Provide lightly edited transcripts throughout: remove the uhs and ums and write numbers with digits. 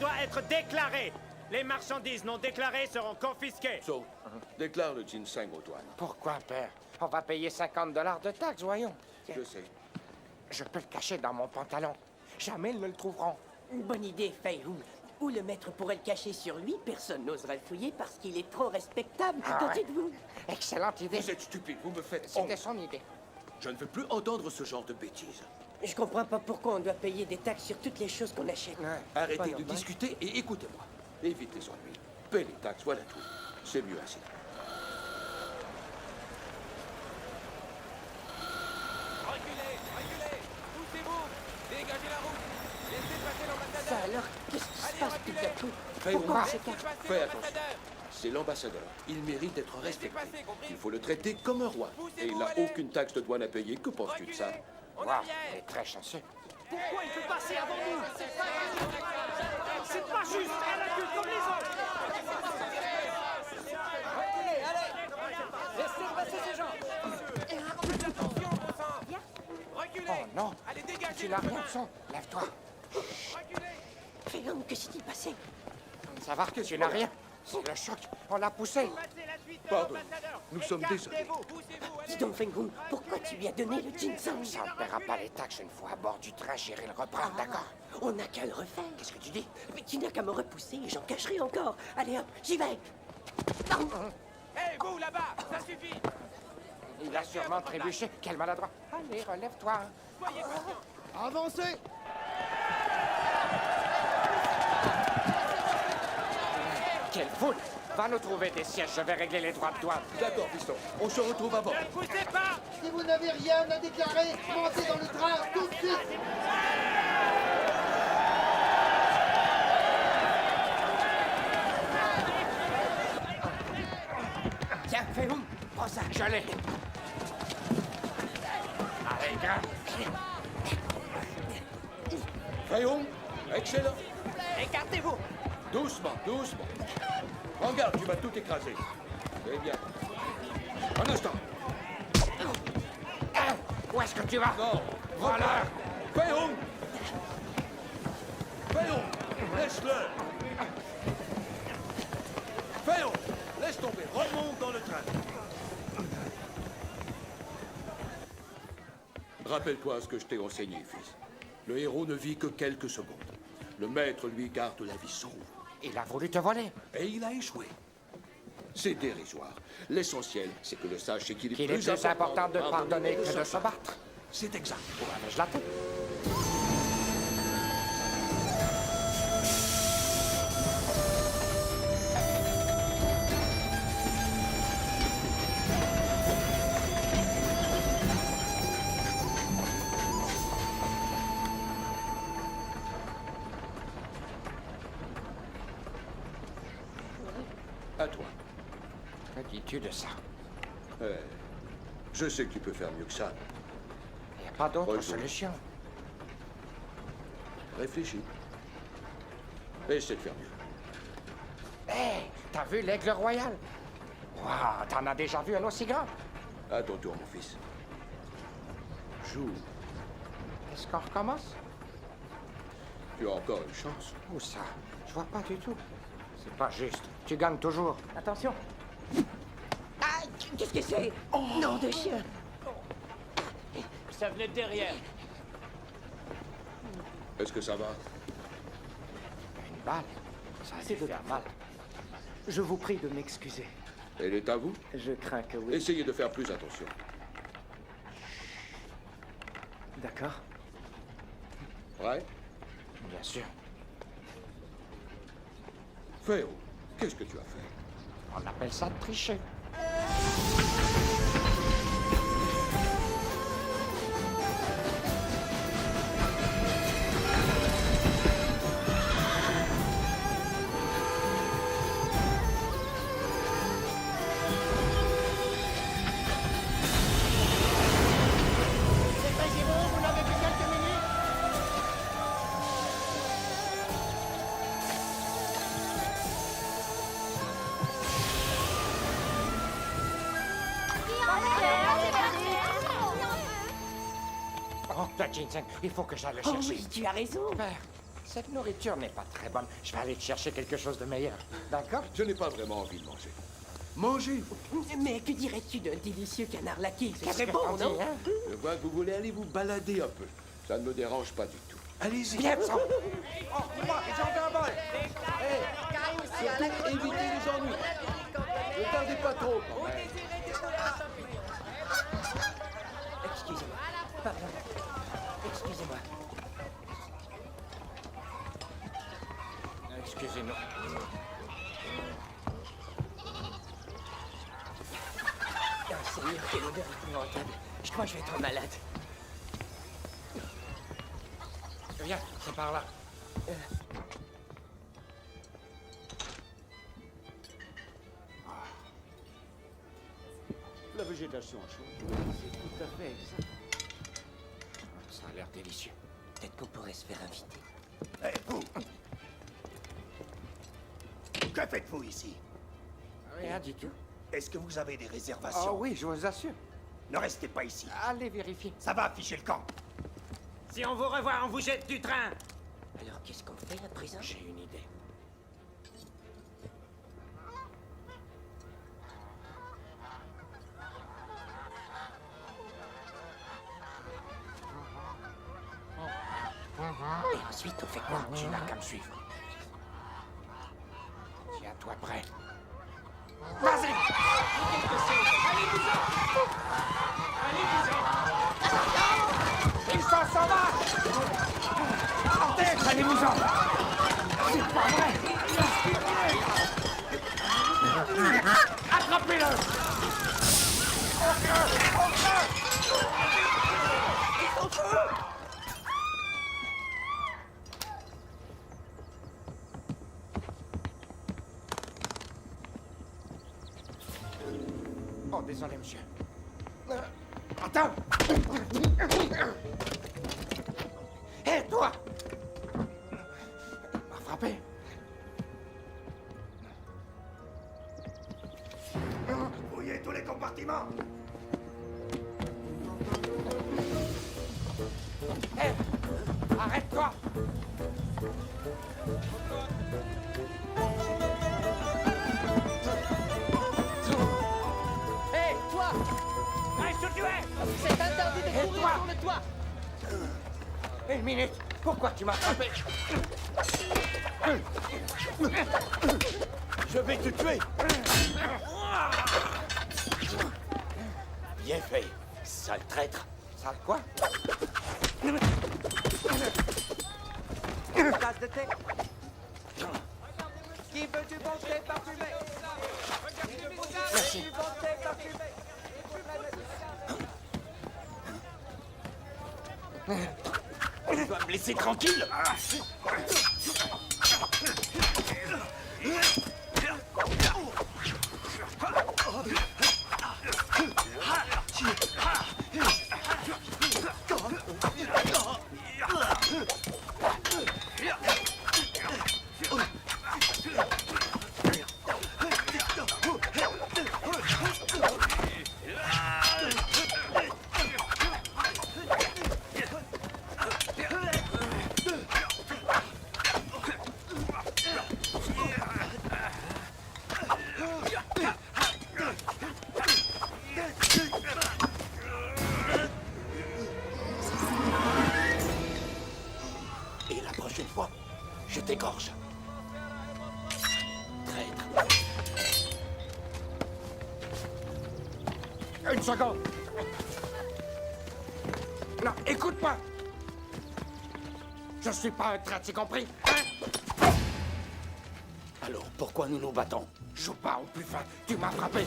Doit être déclaré. Les marchandises non déclarées seront confisquées. So, déclare le ginseng aux douanes. Pourquoi, père? On va payer 50 $ de taxes, voyons. Je sais. Je peux le cacher dans mon pantalon. Jamais ils ne le trouveront. Une bonne idée, Fei-Hung. Ou le maître pourrait le cacher sur lui, personne n'osera le fouiller parce qu'il est trop respectable. Qu'en dites-vous? Excellente idée. Vous êtes stupide, vous me faites honte. C'était son idée. Je ne veux plus entendre ce genre de bêtises. Je comprends pas pourquoi on doit payer des taxes sur toutes les choses qu'on achète. Arrêtez de discuter et écoutez-moi. Évite les ennuis. Paie les taxes, voilà tout. C'est mieux ainsi. Reculez, reculez. Poussez-vous. Dégagez la route. Laissez passer l'ambassadeur. Ça alors, qu'est-ce qui se passe tout à coup? Fei-Hung, Pourquoi on Laissez s'écarte? passer Fais l'ambassadeur. C'est l'ambassadeur. Il mérite d'être respecté. passer, compris? Il faut le traiter comme un roi. Et il n'a allez. aucune taxe de douane à payer. Que penses-tu de ça? Reculez. On Wow, est il bien. est très chanceux. Pourquoi il peut passer avant nous? C'est pas juste. Elle a vu comme les autres. Reculez, allez. Laissez passer ces gens. Attention, bon sang. Reculez. Oh non. Allez, dégagez Tu le n'as rien chemin. de son. Lève-toi. Reculez. Fei-Hung, que s'est-il passé? Ça va, tu n'as rien. C'est le choc. On l'a poussé. Passez la suite à Pardon. l'ambassadeur. Nous sommes désolés. Écartez-vous. Poussez-vous, allez. Dis donc, Fei-Hung, pourquoi tu lui as donné le ginseng? Ça ne paiera pas les taxes une fois à bord du train. J'irai le reprendre, d'accord? On n'a qu'à le refaire. Qu'est-ce que tu dis? Mais tu n'as qu'à me repousser et j'en cacherai encore. Allez hop, j'y vais. Hé, vous, là-bas, ça suffit. Il a sûrement trébuché. Quel maladroit. Allez, relève-toi. Soyez patient. Avancez! Quelle foule! Va nous trouver des sièges. Je vais régler les droits de douane. D'accord, fiston. On se retrouve à bord. Ne poussez pas. Si vous n'avez rien à déclarer, montez dans le train tout de suite! Tiens, Fei-Hung, prends ça. Je l'ai. Allez, grimpe. Fei-Hung, excellent. Écartez-vous. Doucement, doucement. Prends garde, tu vas tout écraser. Eh bien. Un instant. Où est-ce que tu vas? Non. Voleur! Fei-Hung! Fei-Hung! Laisse-le! Fei-Hung! Laisse tomber. Remonte dans le train. Rappelle-toi ce que je t'ai enseigné, fils. Le héros ne vit que quelques secondes. Le maître lui garde la vie sauve. Il a voulu te voler. Et il a échoué. C'est dérisoire. L'essentiel, c'est que le sage s'équilibre. Qu'il est plus important de pardonner que de se battre. battre. C'est exact. Où avais-je la tête? À toi. Que dis-tu de ça? Je sais que tu peux faire mieux que ça. Il n'y a pas d'autre Bonjour. solution. Réfléchis. Essaie de faire mieux. Hé, t'as vu l'aigle royal? Waouh, t'en as déjà vu un aussi grand? À ton tour, mon fils. Joue. Est-ce qu'on recommence? Tu as encore une chance. Où ça? Je vois pas du tout. C'est pas juste. Tu gagnes toujours. Attention. Ah, qu'est-ce que c'est? Nom de chien. Ça venait de derrière. Est-ce que ça va? Une balle. Ça a C'est dû de faire ta mal. Je vous prie de m'excuser. Elle est à vous? Je crains que oui. Essayez de faire plus attention. D'accord. Vrai? Bien sûr. Féo, qu'est-ce que tu as fait? On appelle ça tricher. C'est vrai, Géraud, vous n'avez que quelques minutes. Oh, la ginseng, il faut que j'aille le Oh chercher. oui, tu as raison. Père, cette nourriture n'est pas très bonne. Je vais aller te chercher quelque chose de meilleur. D'accord? Je n'ai pas vraiment envie de manger. Mangez, vous. Mais que dirais-tu d'un délicieux canard laqué? C'est ce C'est que bon, on dit, non? hein? Je vois que vous voulez aller vous balader un peu. Ça ne me dérange pas du tout. Allez-y. Bien, sang. Oh, moi, j'en veux un bol. Surtout, évitez les ennuis. Ne tardez pas trop, quand même. Excusez-moi. Pardon. Excusez-moi. Excusez-nous. Oh, Seigneur, quelle odeur épouvantable. Je crois que je vais être malade. Viens, c'est par là. La végétation a changé. C'est tout à fait exact. Ça a l'air délicieux. Peut-être qu'on pourrait se faire inviter. Eh, vous! Que faites-vous ici? Rien du tout. Est-ce que vous avez des réservations? Ah oui, je vous assure. Ne restez pas ici. Allez vérifier. Ça va afficher le camp. Si on vous revoit, on vous jette du train. Alors, qu'est-ce qu'on fait à présent? J'ai une idée. Et ensuite, on fait quoi? Tu n'as qu'à me suivre. Tiens-toi prêt. Vas-y! Ils sont sauvages! Sortez! Allez-vous-en! C'est pas vrai! Attrapez-le! Oh, désolé, monsieur. Attends! Hé, toi! Il m'a frappé. Fouillez tous les compartiments. Hé! Arrête-toi! Hé, toi! Reste où tu es. C'est interdit de courir toi? sur le toit! Une minute! Pourquoi tu m'as frappé? Je vais te tuer. Bien fait, sale traître. Sale quoi? Tasse de thé! Qui veut du bon thé parfumé? Merci. Du bon thé parfumé! Tu vas me laisser tranquille. Et la prochaine fois, je t'égorge. Une seconde. Non, écoute-moi. Je suis pas un traître, c'est compris? Hein? Alors, pourquoi nous nous battons? Joue pas au plus fin. Tu m'as frappé.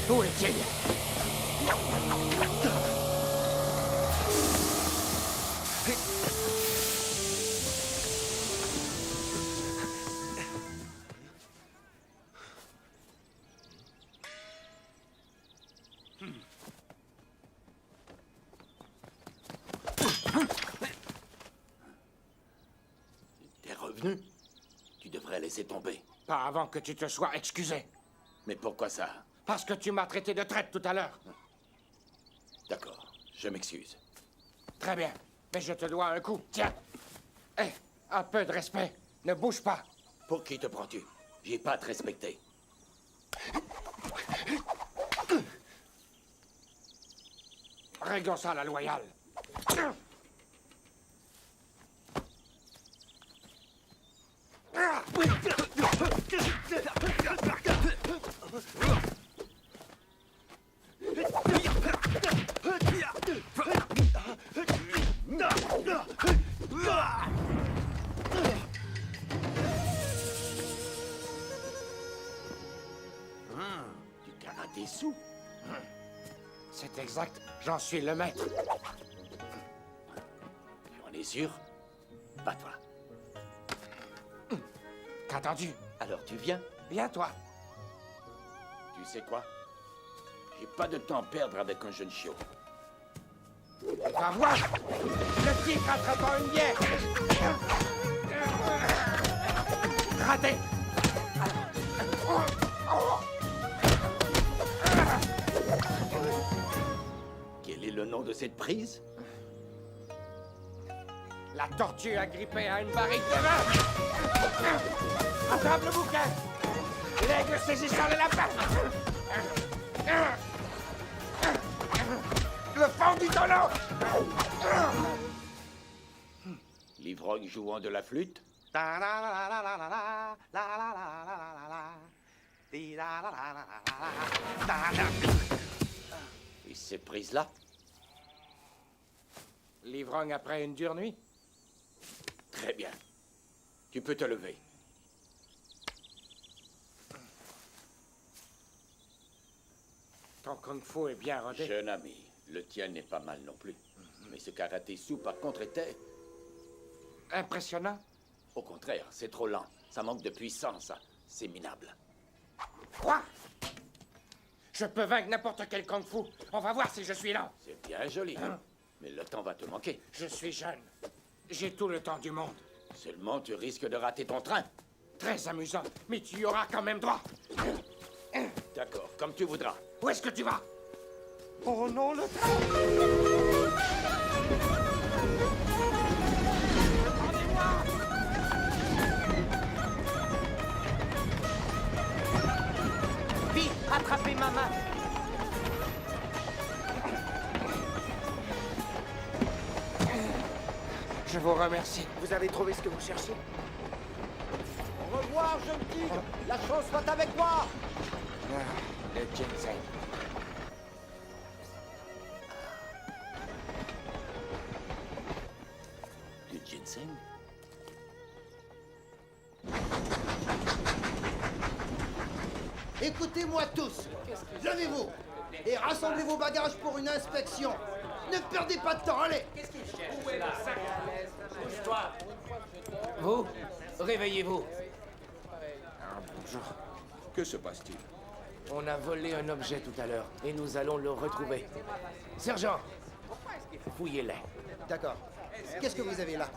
Où est-il? T'es revenu? Tu devrais laisser tomber. Pas avant que tu te sois excusé. Mais pourquoi ça? Parce que tu m'as traité de traître tout à l'heure. D'accord, je m'excuse. Très bien. Mais je te dois un coup. Tiens. Hé, un peu de respect. Ne bouge pas. Pour qui te prends-tu? J'ai pas à te respecter. Réglons ça à la loyale. Du karaté sous? C'est exact. J'en suis le maître. On est sûr? Bats-toi. T'as entendu? Alors tu viens? Viens, toi. Tu sais quoi? J'ai pas de temps à perdre avec un jeune chiot. Va voir. Le tigre attrapant une bière. Raté. Quel est le nom de cette prise? La tortue agrippée à une barrique de vin. Attrape le bouquin. L'aigle saisissant le lapin. Le fond du tonneau. L'ivrogne jouant de la flûte? Et cette prise-là? L'ivrogne après une dure nuit. Très bien. Tu peux te lever. Ton kung-fu est bien rodé. Jeune ami, le tien n'est pas mal non plus. Mais ce karaté sous, par contre, était... Impressionnant. Au contraire, c'est trop lent. Ça manque de puissance. C'est minable. Quoi? Je peux vaincre n'importe quel kung-fu. On va voir si je suis lent. C'est bien joli. Mais le temps va te manquer. Je suis jeune. J'ai tout le temps du monde. Seulement, tu risques de rater ton train. Très amusant, mais tu y auras quand même droit. D'accord, comme tu voudras. Où est-ce que tu vas? Oh non, le train! Vite, attrapez ma main. Je vous remercie. Vous avez trouvé ce que vous cherchiez? Au revoir, jeune tigre. La chance soit avec moi. Le ginseng. Du ginseng? Écoutez-moi tous. Levez-vous et rassemblez vos bagages pour une inspection. Ne perdez pas de temps, allez. Vous, réveillez-vous. Bonjour. Que se passe-t-il? On a volé un objet tout à l'heure et nous allons le retrouver. Sergent, Fouillez-les. D'accord. Qu'est-ce que vous avez là?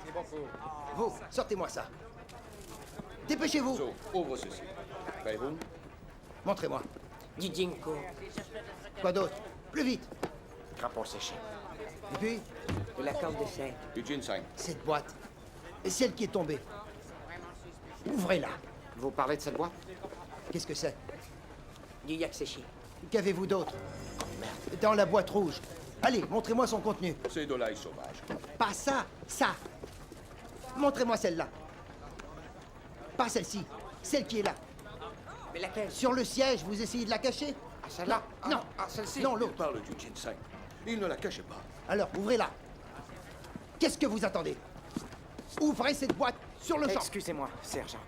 Vous, sortez-moi ça. Dépêchez-vous. So, ouvre ceci. Beirut, Montrez-moi. Du ginkgo. Quoi d'autre? Plus vite. Crapaud séché. Et puis, De la corde de chêne. du ginseng. cette boîte. Et celle qui est tombée. Ouvrez-la. Vous parlez de cette boîte? Qu'est-ce que c'est? Du yak séché. Qu'avez-vous d'autre? Dans la boîte rouge. Allez, montrez-moi son contenu. C'est de l'ail sauvage. Pas ça, ça. Montrez-moi celle-là. Pas celle-ci, celle qui est là. Mais laquelle? Sur le siège, vous essayez de la cacher? Celle-là? Non, celle-ci? non, Il l'autre. parle du ginseng. Il ne la cachait pas. Alors, ouvrez-la. Qu'est-ce que vous attendez? Ouvrez cette boîte sur le champ. Excusez-moi, sergent.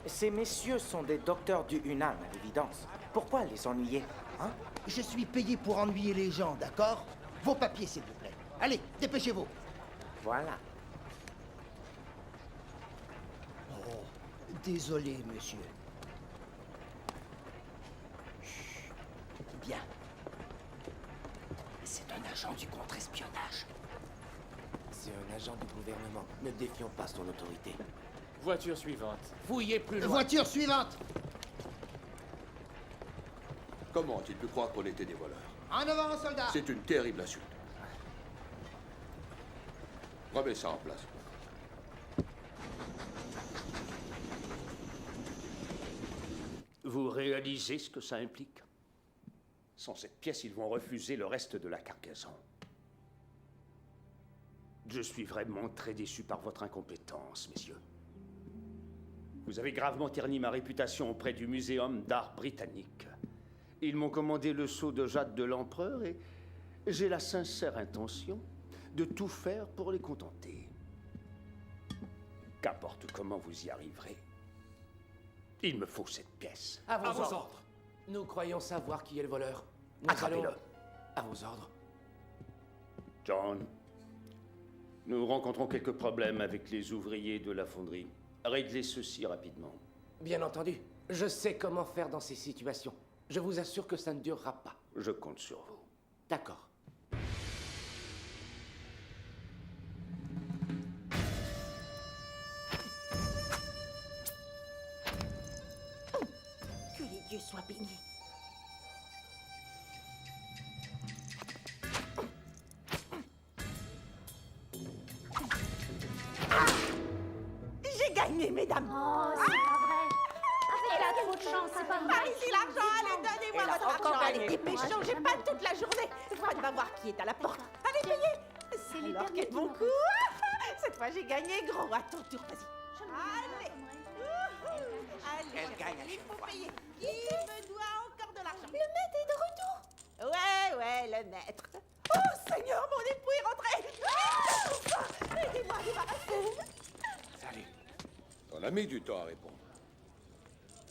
Ces messieurs sont des docteurs du Hunan, à l'évidence. Pourquoi les ennuyer, hein? Je suis payé pour ennuyer les gens, d'accord? Vos papiers, s'il vous plaît. Allez, dépêchez-vous. Voilà. Oh, désolé, monsieur. Chut. Bien. C'est un agent du contre-espionnage. C'est un agent du gouvernement. Ne défions pas son autorité. Voiture suivante. Fouillez plus loin. Voiture suivante. Comment ont-ils pu croire qu'on était des voleurs? En avant, soldat. C'est une terrible insulte. Remets ça en place. Vous réalisez ce que ça implique? Sans cette pièce, ils vont refuser le reste de la cargaison. Je suis vraiment très déçu par votre incompétence, messieurs. Vous avez gravement terni ma réputation auprès du Muséum d'art britannique. Ils m'ont commandé le sceau de jade de l'empereur et j'ai la sincère intention de tout faire pour les contenter. Qu'importe comment vous y arriverez, il me faut cette pièce. À vos ordres. Nous croyons savoir qui est le voleur. Nous Attrapez-le. allons... À vos ordres. John, nous rencontrons quelques problèmes avec les ouvriers de la fonderie. Réglez ceci rapidement. Bien entendu. Je sais comment faire dans ces situations. Je vous assure que ça ne durera pas. Je compte sur vous. D'accord. Que les dieux soient bénis. J'ai gagné, mesdames. Oh, c'est pas vrai. Elle a trop de chance, c'est pas vrai. Par ici l'argent, allez, donnez-moi Elle a votre encore argent. Allez, gagné. dépêchons, j'ai pas toute la journée. Fred va voir qui est à la porte. Allez, payez. C'est les Alors, derniers quel bon tours. coup. Cette fois, j'ai gagné, gros. À ton tour, vas-y. Allez. Allez, Elle gagne à il chaque faut fois. payer. Qui me doit encore de l'argent? Le maître est de retour. Ouais, le maître. Oh, Seigneur, mon époux est rentré. Ah, aidez-moi à débarrasser. Salut. On a mis du temps à répondre.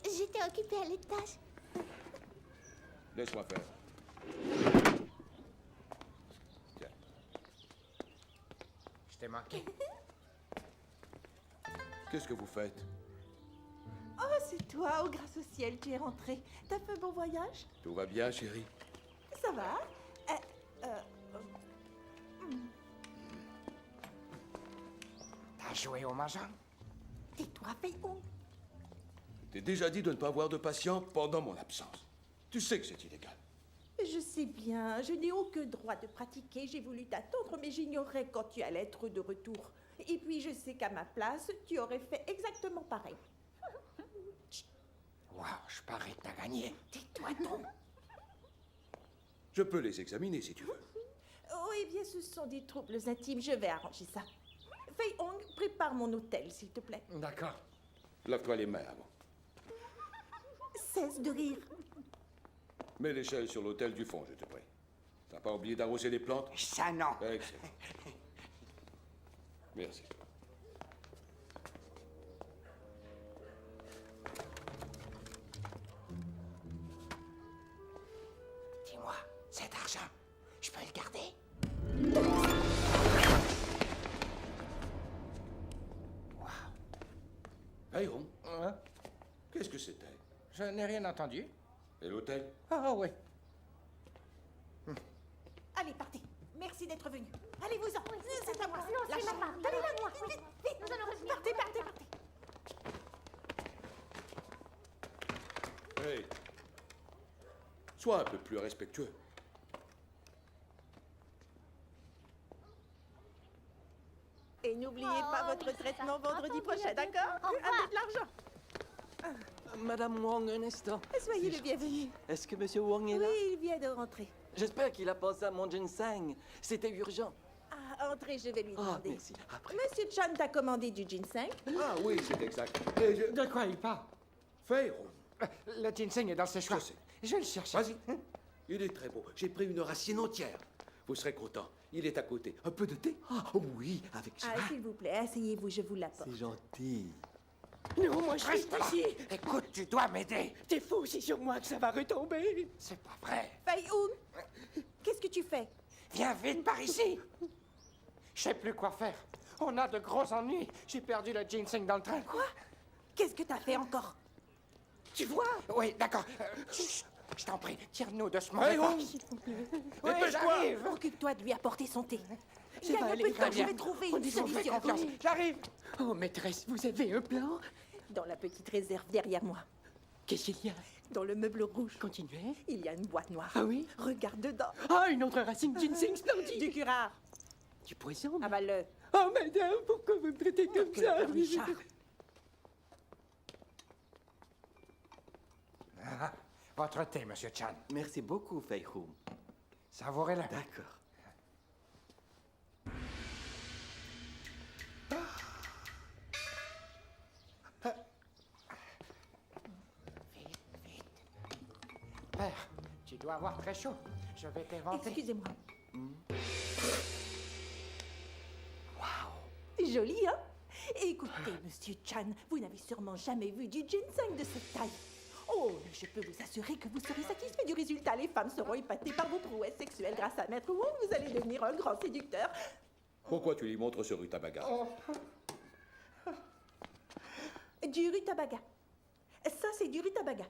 J'étais occupée à l'étage. Laisse-moi faire. Tiens. Je t'ai manqué. Qu'est-ce que vous faites? Oh, c'est toi, oh grâce au ciel, tu es rentré. T'as fait un bon voyage? Tout va bien, chérie? Ça va? T'as joué au mahjong? Tais-toi, Fei-Hung. Je t'ai déjà dit de ne pas avoir de patient pendant mon absence. Tu sais que c'est illégal. Je sais bien, je n'ai aucun droit de pratiquer. J'ai voulu t'attendre, mais j'ignorais quand tu allais être de retour. Et puis je sais qu'à ma place, tu aurais fait exactement pareil. Waouh, je parie que t'as gagné. Tais-toi donc. Je peux les examiner si tu veux. Oh, eh bien, ce sont des troubles intimes. Je vais arranger ça. Fei-Hung, prépare mon hôtel, s'il te plaît. D'accord. Lave-toi les mains avant. Cesse de rire. Mets l'échelle sur l'autel du fond, je te prie. T'as pas oublié d'arroser les plantes? Ça, non. Excellent. Merci. Dis-moi, cet argent, je peux le garder? Hey, Ron, Hein? qu'est-ce que c'était? Je n'ai rien entendu. Et l'hôtel? Ah oui. Allez, partez. Merci merci d'être venu. Allez-vous-en. C'est à moi. Non, c'est Lâchez. ma part. Allez, Non, là, moi. vite, vite. Nous allons revenir. Partez, partez, partez. Hey. Sois un peu plus respectueux. Et n'oubliez Oh, pas oui, votre c'est traitement ça. vendredi Attendez, prochain, attendez. d'accord? Au revoir. Avec de l'argent. Madame Wong, un instant. Soyez le bienvenu. Est-ce que Monsieur Wong est Oui, là? il vient de rentrer. J'espère qu'il a pensé à mon ginseng. C'était urgent. Ah, entrez, je vais lui Ah, demander. merci. Après. Monsieur Chan t'a commandé du ginseng? Ah oui, c'est exact. Et je... De quoi il parle? Fais, Ron. Le ginseng est dans ses choix. Je sais. Je vais le chercher. Vas-y. Il est très beau. J'ai pris une racine entière. Vous serez content. Il est à côté. Un peu de thé? Ah oui, avec ça. Ah, s'il vous plaît, asseyez-vous, je vous l'apporte. C'est gentil. Non, moi, je reste ici. Écoute, tu dois m'aider. T'es fou, c'est sur moi que ça va retomber. C'est pas vrai. Fei Hung, qu'est-ce que tu fais? Viens vite par ici. Je sais plus quoi faire. On a de gros ennuis. J'ai perdu le ginseng dans le train. Quoi? Qu'est-ce que t'as fait encore? Tu vois? Oui, d'accord. Chut, je t'en prie, tire-nous de ce Hey, mauvais pas. Hung! Oui, j'arrive. Occupe-toi de lui apporter son thé. Ça Gagne va un aller peu de très temps, je bien. vais trouver On une y va, on fait solution. Confiance, j'arrive. Oh, maîtresse, vous avez un plan? Dans la petite réserve derrière moi, Qu'est-ce qu'il y a? dans le meuble rouge, Continuez. il y a une boîte noire. Ah oui? Regarde dedans. Ah, une autre racine ginseng splendide. Du curare. Du poison? Avale-le. Oh, madame, pourquoi vous me traitez comme ça? Richard. Ah, votre thé, Monsieur Chan. Merci beaucoup, Fei Hung. Savourez-le. D'accord. Père, tu dois avoir très chaud. Je vais t'inventer. Excusez-moi. Joli, hein? Écoutez, Monsieur Chan, vous n'avez sûrement jamais vu du ginseng de cette taille. Oh, je peux vous assurer que vous serez satisfait du résultat. Les femmes seront épatées par vos prouesses sexuelles grâce à Maître Wong. Vous allez devenir un grand séducteur. Pourquoi tu lui montres ce rutabaga? Du rutabaga. Ça, c'est du rutabaga.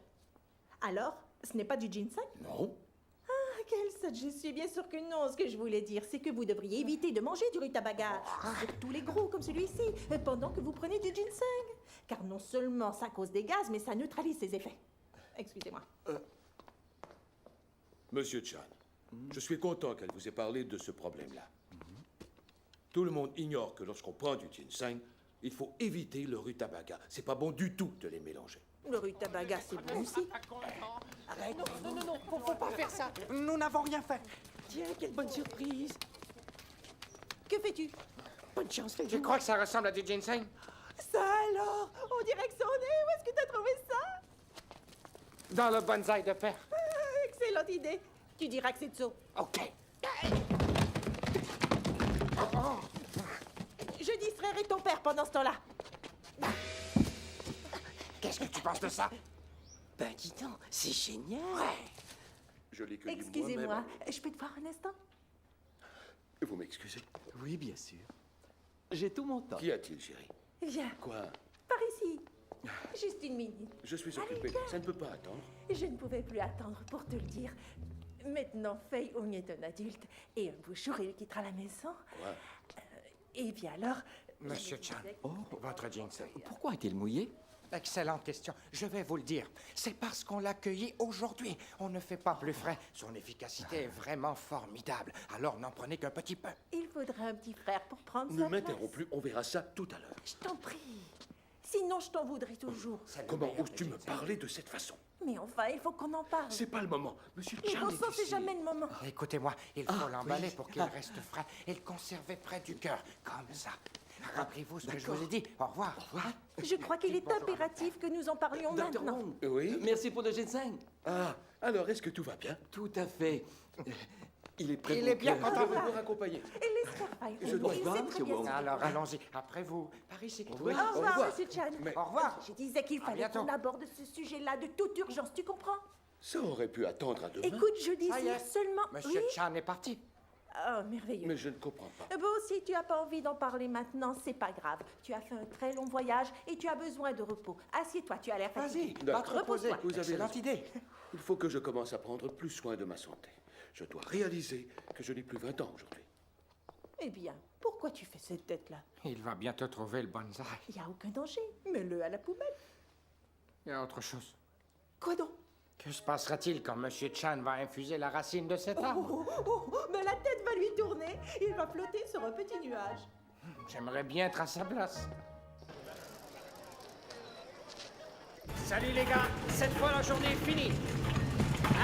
Alors, ce n'est pas du ginseng? Non. Ah, quelle sotte je suis. Bien sûr que non. Ce que je voulais dire, c'est que vous devriez éviter de manger du rutabaga. Surtout les gros, comme celui-ci, pendant que vous prenez du ginseng. Car non seulement ça cause des gaz, mais ça neutralise ses effets. Excusez-moi. Monsieur Chan, je suis content qu'elle vous ait parlé de ce problème-là. Tout le monde ignore que lorsqu'on prend du ginseng, il faut éviter le rutabaga. C'est pas bon du tout de les mélanger. Le rutabaga, c'est bon aussi. Arrête. Non, faut pas faire ça. Nous n'avons rien fait. Tiens, quelle bonne surprise. Que fais-tu? Bonne chance, Fei Tu Hung. crois que ça ressemble à du ginseng? Ça alors? On dirait que c'en est. Où est-ce que t'as trouvé ça? Dans le bonsaï de père. Ah, excellente idée. Tu diras que c'est de ça. OK. Je distrairai ton père pendant ce temps-là. Qu'est-ce que tu penses de ça? Ben, dis donc, c'est génial. Je l'ai cueilli Excusez-moi, moi-même. je peux te voir un instant? Vous m'excusez? Oui, bien sûr. J'ai tout mon temps. Qu'y a-t-il, chérie? Viens, Quoi? par ici. Juste une minute. Je suis occupé. Ça ne peut pas attendre. Je ne pouvais plus attendre pour te le dire. Maintenant, Fei Hung est un adulte et un beau jour, il quittera la maison. Quoi? Et bien alors... Monsieur Chan, votre ginseng. Pourquoi est-il mouillé? Excellente question. Je vais vous le dire. C'est parce qu'on l'a cueilli aujourd'hui. On ne fait pas plus frais. Son efficacité est vraiment formidable. Alors n'en prenez qu'un petit peu. Il faudra un petit frère pour prendre Ne sa place. m'interromps plus, on verra ça tout à l'heure. Je t'en prie. Sinon, je t'en voudrais toujours. Comment oses-tu me parler de cette façon? Mais enfin, il faut qu'on en parle. C'est pas le moment. Monsieur Mais Chan bon est sang, c'est ici. jamais le moment. Écoutez-moi, il faut l'emballer pour qu'il reste frais et le conserver près du cœur, comme ça. Rappelez-vous ce que je vous ai dit. Au revoir. Au revoir. Je crois qu'il est impératif que nous en parlions Docteur maintenant. Wong, Oui? merci pour le ginseng. Ah, alors est-ce que tout va bien? Tout à fait. Il est prêt Il pour est bien que- content. Je vais vous raccompagner. Et laisse faire Fei Hung. Je dois Il voir, sait monsieur très bien Wong. ce qu'il Alors fait. allons-y. Après vous. Par ici. Oui. Au Au revoir, revoir. Monsieur Chan. Au revoir. Je disais qu'il fallait bientôt. qu'on aborde ce sujet-là de toute urgence, tu comprends? Ça aurait pu attendre à demain. Écoute, je Ça y désire est. seulement... Monsieur Oui? Chan est parti. Oh, merveilleux. Mais je ne comprends pas. Bon, si tu n'as pas envie d'en parler maintenant, c'est pas grave. Tu as fait un très long voyage et tu as besoin de repos. Assieds-toi, tu as l'air fatigué. Vas-y, va te reposer. Repose-toi. Vous avez Excellente raison. idée. Il faut que je commence à prendre plus soin de ma santé. Je dois réaliser que je n'ai plus 20 ans aujourd'hui. Eh bien, pourquoi tu fais cette tête-là? Il va bientôt trouver le bonsaï. Il n'y a aucun danger. Mets-le à la poubelle. Il y a autre chose. Quoi donc? Que se passera-t-il quand Monsieur Chan va infuser la racine de cet arbre? Mais la tête va lui tourner. Il va flotter sur un petit nuage. J'aimerais bien être à sa place. Salut les gars, cette fois la journée est finie.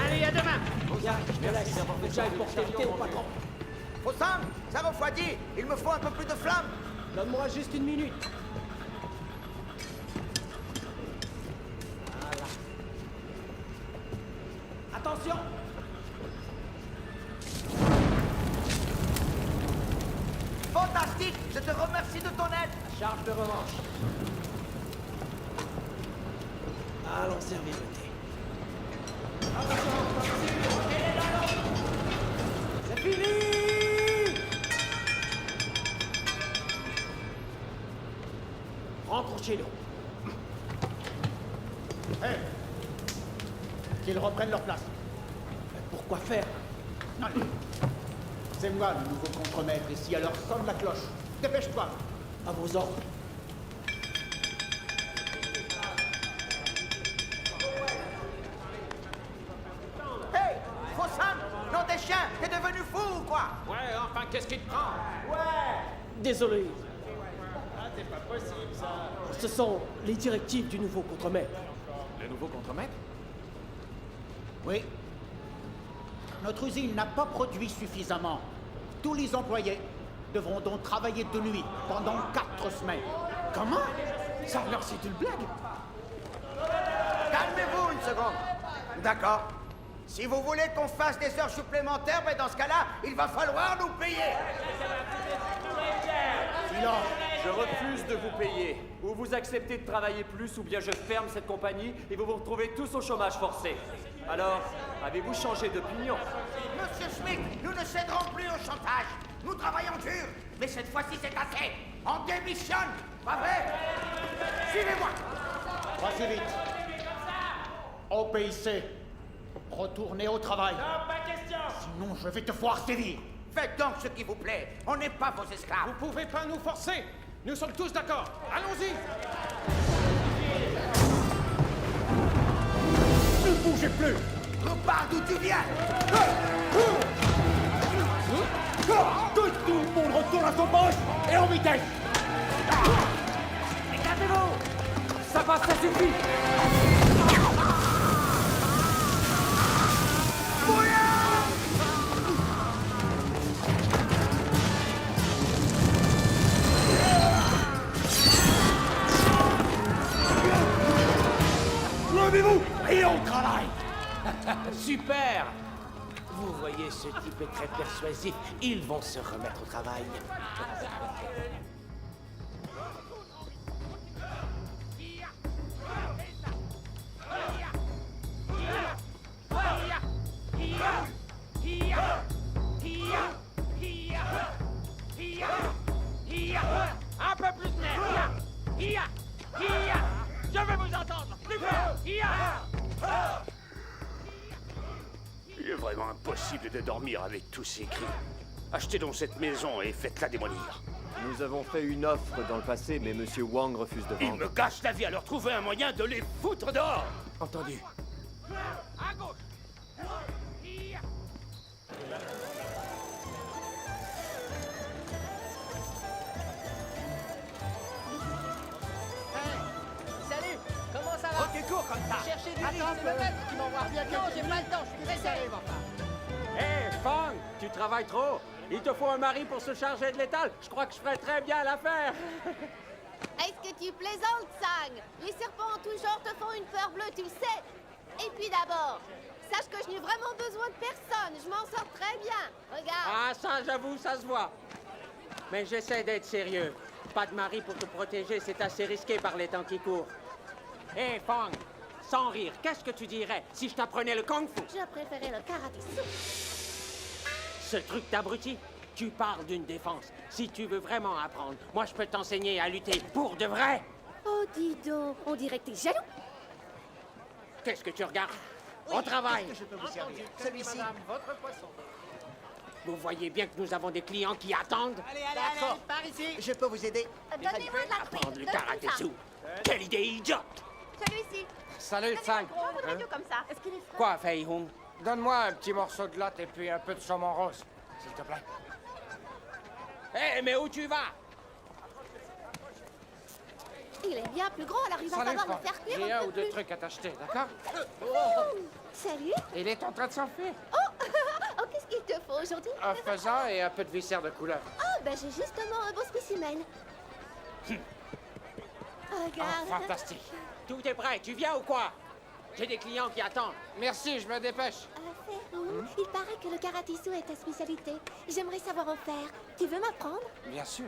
Allez, à demain. Bien, je me laisse. Déjà une portée au patron. Fossan, ça refroidit. Il me faut un peu plus de flamme. Donne-moi juste une minute. Voilà. Attention. Fantastique. Je te remercie de ton aide. Charge de revanche. Allons servir le thé. C'est fini! Rentre chez nous. Hé, qu'ils reprennent leur place. Mais pourquoi faire? C'est moi le nouveau contremaître ici, alors sonne la cloche. Dépêche-toi. À vos ordres. Hé, Fossan, nom des chiens, t'es devenu fou ou quoi? Ouais, enfin, qu'est-ce qui te prend? Désolé. C'est pas possible, ça. Ce sont les directives du nouveau contremaître. Le nouveau contremaître? Oui. Notre usine n'a pas produit suffisamment. Tous les employés devront donc travailler de nuit pendant 4 semaines. Comment? Ça alors c'est une blague? Calmez-vous une seconde. D'accord. Si vous voulez qu'on fasse des heures supplémentaires, ben dans ce cas-là, il va falloir nous payer. Silence. Je refuse de vous payer. Ou vous acceptez de travailler plus, ou bien je ferme cette compagnie et vous vous retrouvez tous au chômage forcé. Alors, avez-vous changé d'opinion? Monsieur Schmidt, nous ne céderons plus au chantage. Nous travaillons dur, mais cette fois-ci c'est assez. On démissionne, pas vrai? Suivez-moi. Vas-y vite. Obéissez. Retournez au travail. Non, pas question. Sinon, je vais te voir sévir. Faites donc ce qui vous plaît. On n'est pas vos esclaves. Vous pouvez pas nous forcer. Nous sommes tous d'accord. Allons-y. Ne bougez plus. Repars d'où tu viens. Que tout le monde retourne à son poste et en vitesse. Écartez-vous! Ça passe, ça suffit! Levez-vous et on travaille. Super! Vous voyez, ce type est très persuasif. Ils vont se remettre au travail. Un peu plus nerf. Je veux vous entendre. Plus fort. Il est vraiment impossible de dormir avec tous ces cris. Achetez donc cette maison et faites-la démolir. Nous avons fait une offre dans le passé, mais Monsieur Wang refuse de Ils vendre. me gâchent la vie, alors trouvez un moyen de les foutre dehors. Entendu. À gauche. Salut! Comment ça va? Oh, tu cours comme ça. Chercher du riz, c'est le maître qui m'envoie bien. Non, j'ai pas le temps, je suis pressé. Hé, Fang, tu travailles trop. Il te faut un mari pour se charger de l'étal. Je crois que je ferais très bien l'affaire. Est-ce que tu plaisantes, Sang? Les serpents en tout genre te font une peur bleue, tu le sais. Et puis d'abord, sache que je n'ai vraiment besoin de personne. Je m'en sors très bien. Regarde. Ah, ça, j'avoue, ça se voit. Mais j'essaie d'être sérieux. Pas de mari pour te protéger, c'est assez risqué par les temps qui courent. Hé, Fang, sans rire, qu'est-ce que tu dirais si je t'apprenais le kung-fu? Je préférais le karaté. Ce truc d'abruti, tu parles d'une défense. Si tu veux vraiment apprendre, moi je peux t'enseigner à lutter pour de vrai. Oh, dis donc, on dirait que t'es jaloux. Qu'est-ce que tu regardes? Au travail. Je peux vous servir. Celui-ci. Votre poisson. Vous voyez bien que nous avons des clients qui attendent. D'accord. Par ici. Je peux vous aider. Donnez-moi de la Apprendre truite. le Donne-moi karaté ça. sous. Quelle idée idiote! Celui-ci. Salut, Tsang. Gros, voudrais tout comme ça. Est-ce qu'il est frais? Quoi, Fei Hung? Donne-moi un petit morceau de latte et puis un peu de saumon rose, s'il te plaît. Hé, mais où tu vas? Il est bien plus gros, alors il va Salut, falloir Franck. le faire cuire J'ai un un peu ou deux plus. trucs à t'acheter, d'accord? Salut. Il est en train de s'enfuir. Oh, qu'est-ce qu'il te faut aujourd'hui? Un faisan et un peu de viscère de couleur. Oh, ben j'ai justement un beau spécimen. Regarde. Oh, fantastique. Tout est prêt, tu viens ou quoi? J'ai des clients qui attendent. Merci, je me dépêche. Il paraît que le karaté-sou est ta spécialité. J'aimerais savoir en faire. Tu veux m'apprendre? Bien sûr,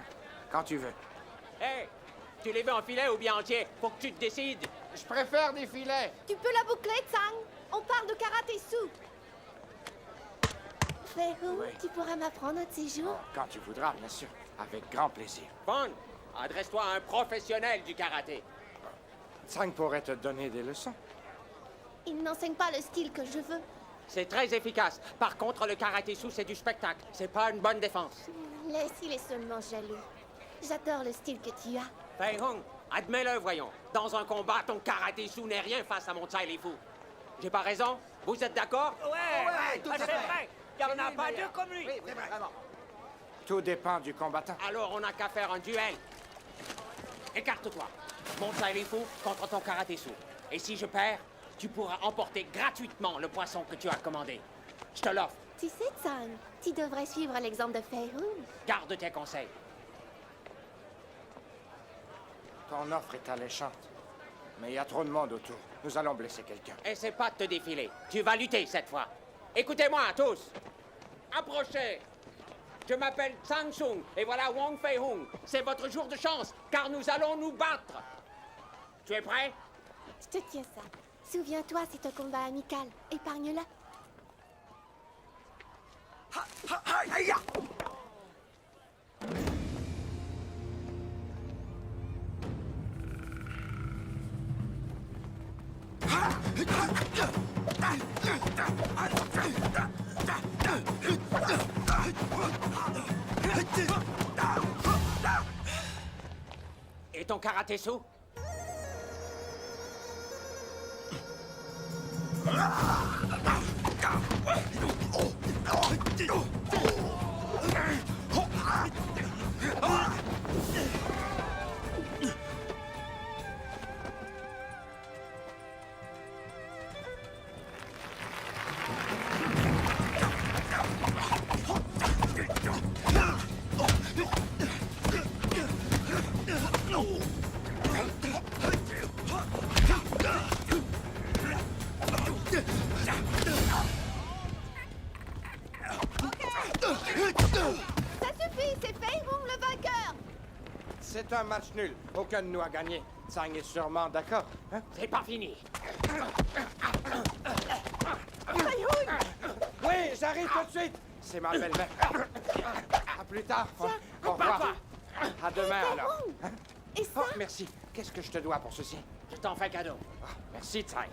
quand tu veux. Hé, tu les veux en filet ou bien entier? Faut que tu te décides. Je préfère des filets. Tu peux la boucler, Tsang. On parle de karaté-sou. Fei Hung, tu pourras m'apprendre un de ces jours? Quand tu voudras, bien sûr. Avec grand plaisir. Fong, adresse-toi à un professionnel du karaté. Tsang pourrait te donner des leçons. Il n'enseigne pas le style que je veux. C'est très efficace. Par contre, le karaté-sou, c'est du spectacle. C'est pas une bonne défense. Laisse, il est seulement jaloux. J'adore le style que tu as. Fei Hung, admets-le, voyons. Dans un combat, ton karaté-sou n'est rien face à mon Tsai Li Fu. J'ai pas raison? Vous êtes d'accord? Ouais, tout à c'est fait. vrai. Il n'y en a pas deux comme lui. Oui, c'est vrai, vraiment. Tout dépend du combattant. Alors, on n'a qu'à faire un duel. Écarte-toi. Mon Tsai Li Fu contre ton karaté-sou. Et si je perds, tu pourras emporter gratuitement le poisson que tu as commandé. Je te l'offre. Tu sais, Tsang, tu devrais suivre l'exemple de Fei Hung. Garde tes conseils. Ton offre est alléchante. Mais il y a trop de monde autour. Nous allons blesser quelqu'un. Essaie pas de te défiler. Tu vas lutter cette fois. Écoutez-moi tous. Approchez. Je m'appelle Tsang Sung et voilà Wong Fei Hung. C'est votre jour de chance, car nous allons nous battre. Tu es prêt? Je te tiens ça. Souviens-toi, c'est un combat amical. Épargne-la. Et ton karaté-sou? Ça suffit, c'est Fei Hung le vainqueur. C'est un match nul. Aucun de nous a gagné. Tsang est sûrement d'accord. Hein? C'est pas fini. Oui, j'arrive tout de suite. C'est ma belle-mère. À plus tard. Au revoir. À demain, alors. Hein? Et ça? Oh, merci. Qu'est-ce que je te dois pour ceci? Je t'en fais cadeau. Merci, Tsang.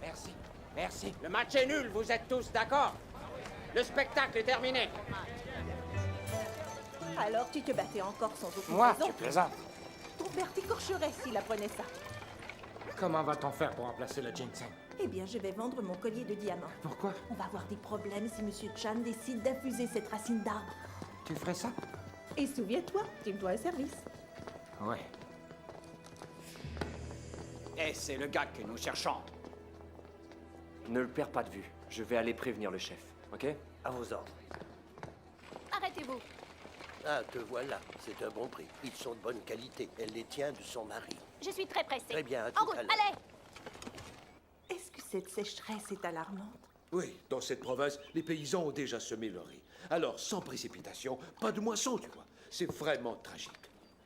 Merci. Merci. Le match est nul, vous êtes tous d'accord? Le spectacle est terminé. Alors tu te battais encore sans aucune Moi, raison. tu plaisantes. Ton père t'écorcherait s'il apprenait ça. Comment va-t-on faire pour remplacer le ginseng? Eh bien, je vais vendre mon collier de diamants. Pourquoi? On va avoir des problèmes si Monsieur Chan décide d'infuser cette racine d'arbre. Tu ferais ça? Et souviens-toi, tu me dois un service. Ouais. Eh, c'est le gars que nous cherchons. Ne le perds pas de vue. Je vais aller prévenir le chef, ok? À vos ordres. Arrêtez-vous. Ah, te voilà. C'est un bon prix. Ils sont de bonne qualité. Elle les tient de son mari. Je suis très pressée. Très bien, à En tout route, à l'heure. allez. Est-ce que cette sécheresse est alarmante? Oui, dans cette province, les paysans ont déjà semé le riz. Alors, sans précipitation, pas de moisson, tu vois. C'est vraiment tragique.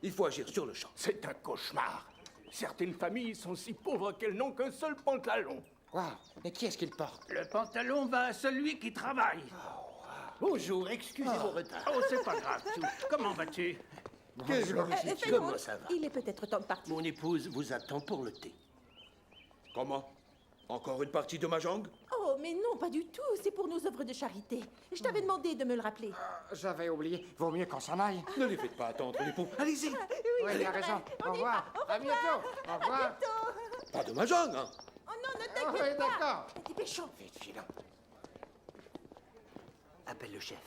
Il faut agir sur le champ. C'est un cauchemar. Certaines familles sont si pauvres qu'elles n'ont qu'un seul pantalon. Waouh, mais qui est-ce qu'il porte? Le pantalon va à celui qui travaille. Bonjour, excusez mon retard. Oh, c'est pas grave, Touche. Comment vas-tu? Fei Hung, ça va? il est peut-être temps de partir. Mon épouse vous attend pour le thé. Comment? Encore une partie de mahjong? Oh, mais non, pas du tout. C'est pour nos œuvres de charité. Je t'avais demandé de me le rappeler. J'avais oublié. Vaut mieux qu'on s'en aille. Ne les faites pas attendre, les pauvres. Allez-y. Oui, il a raison. Au revoir. À bientôt. Au revoir. Pas de mahjong, hein? Oh non, ne Ah t'inquiète oui, pas. d'accord. Dépêchons. Vite, filons. Appelle le chef.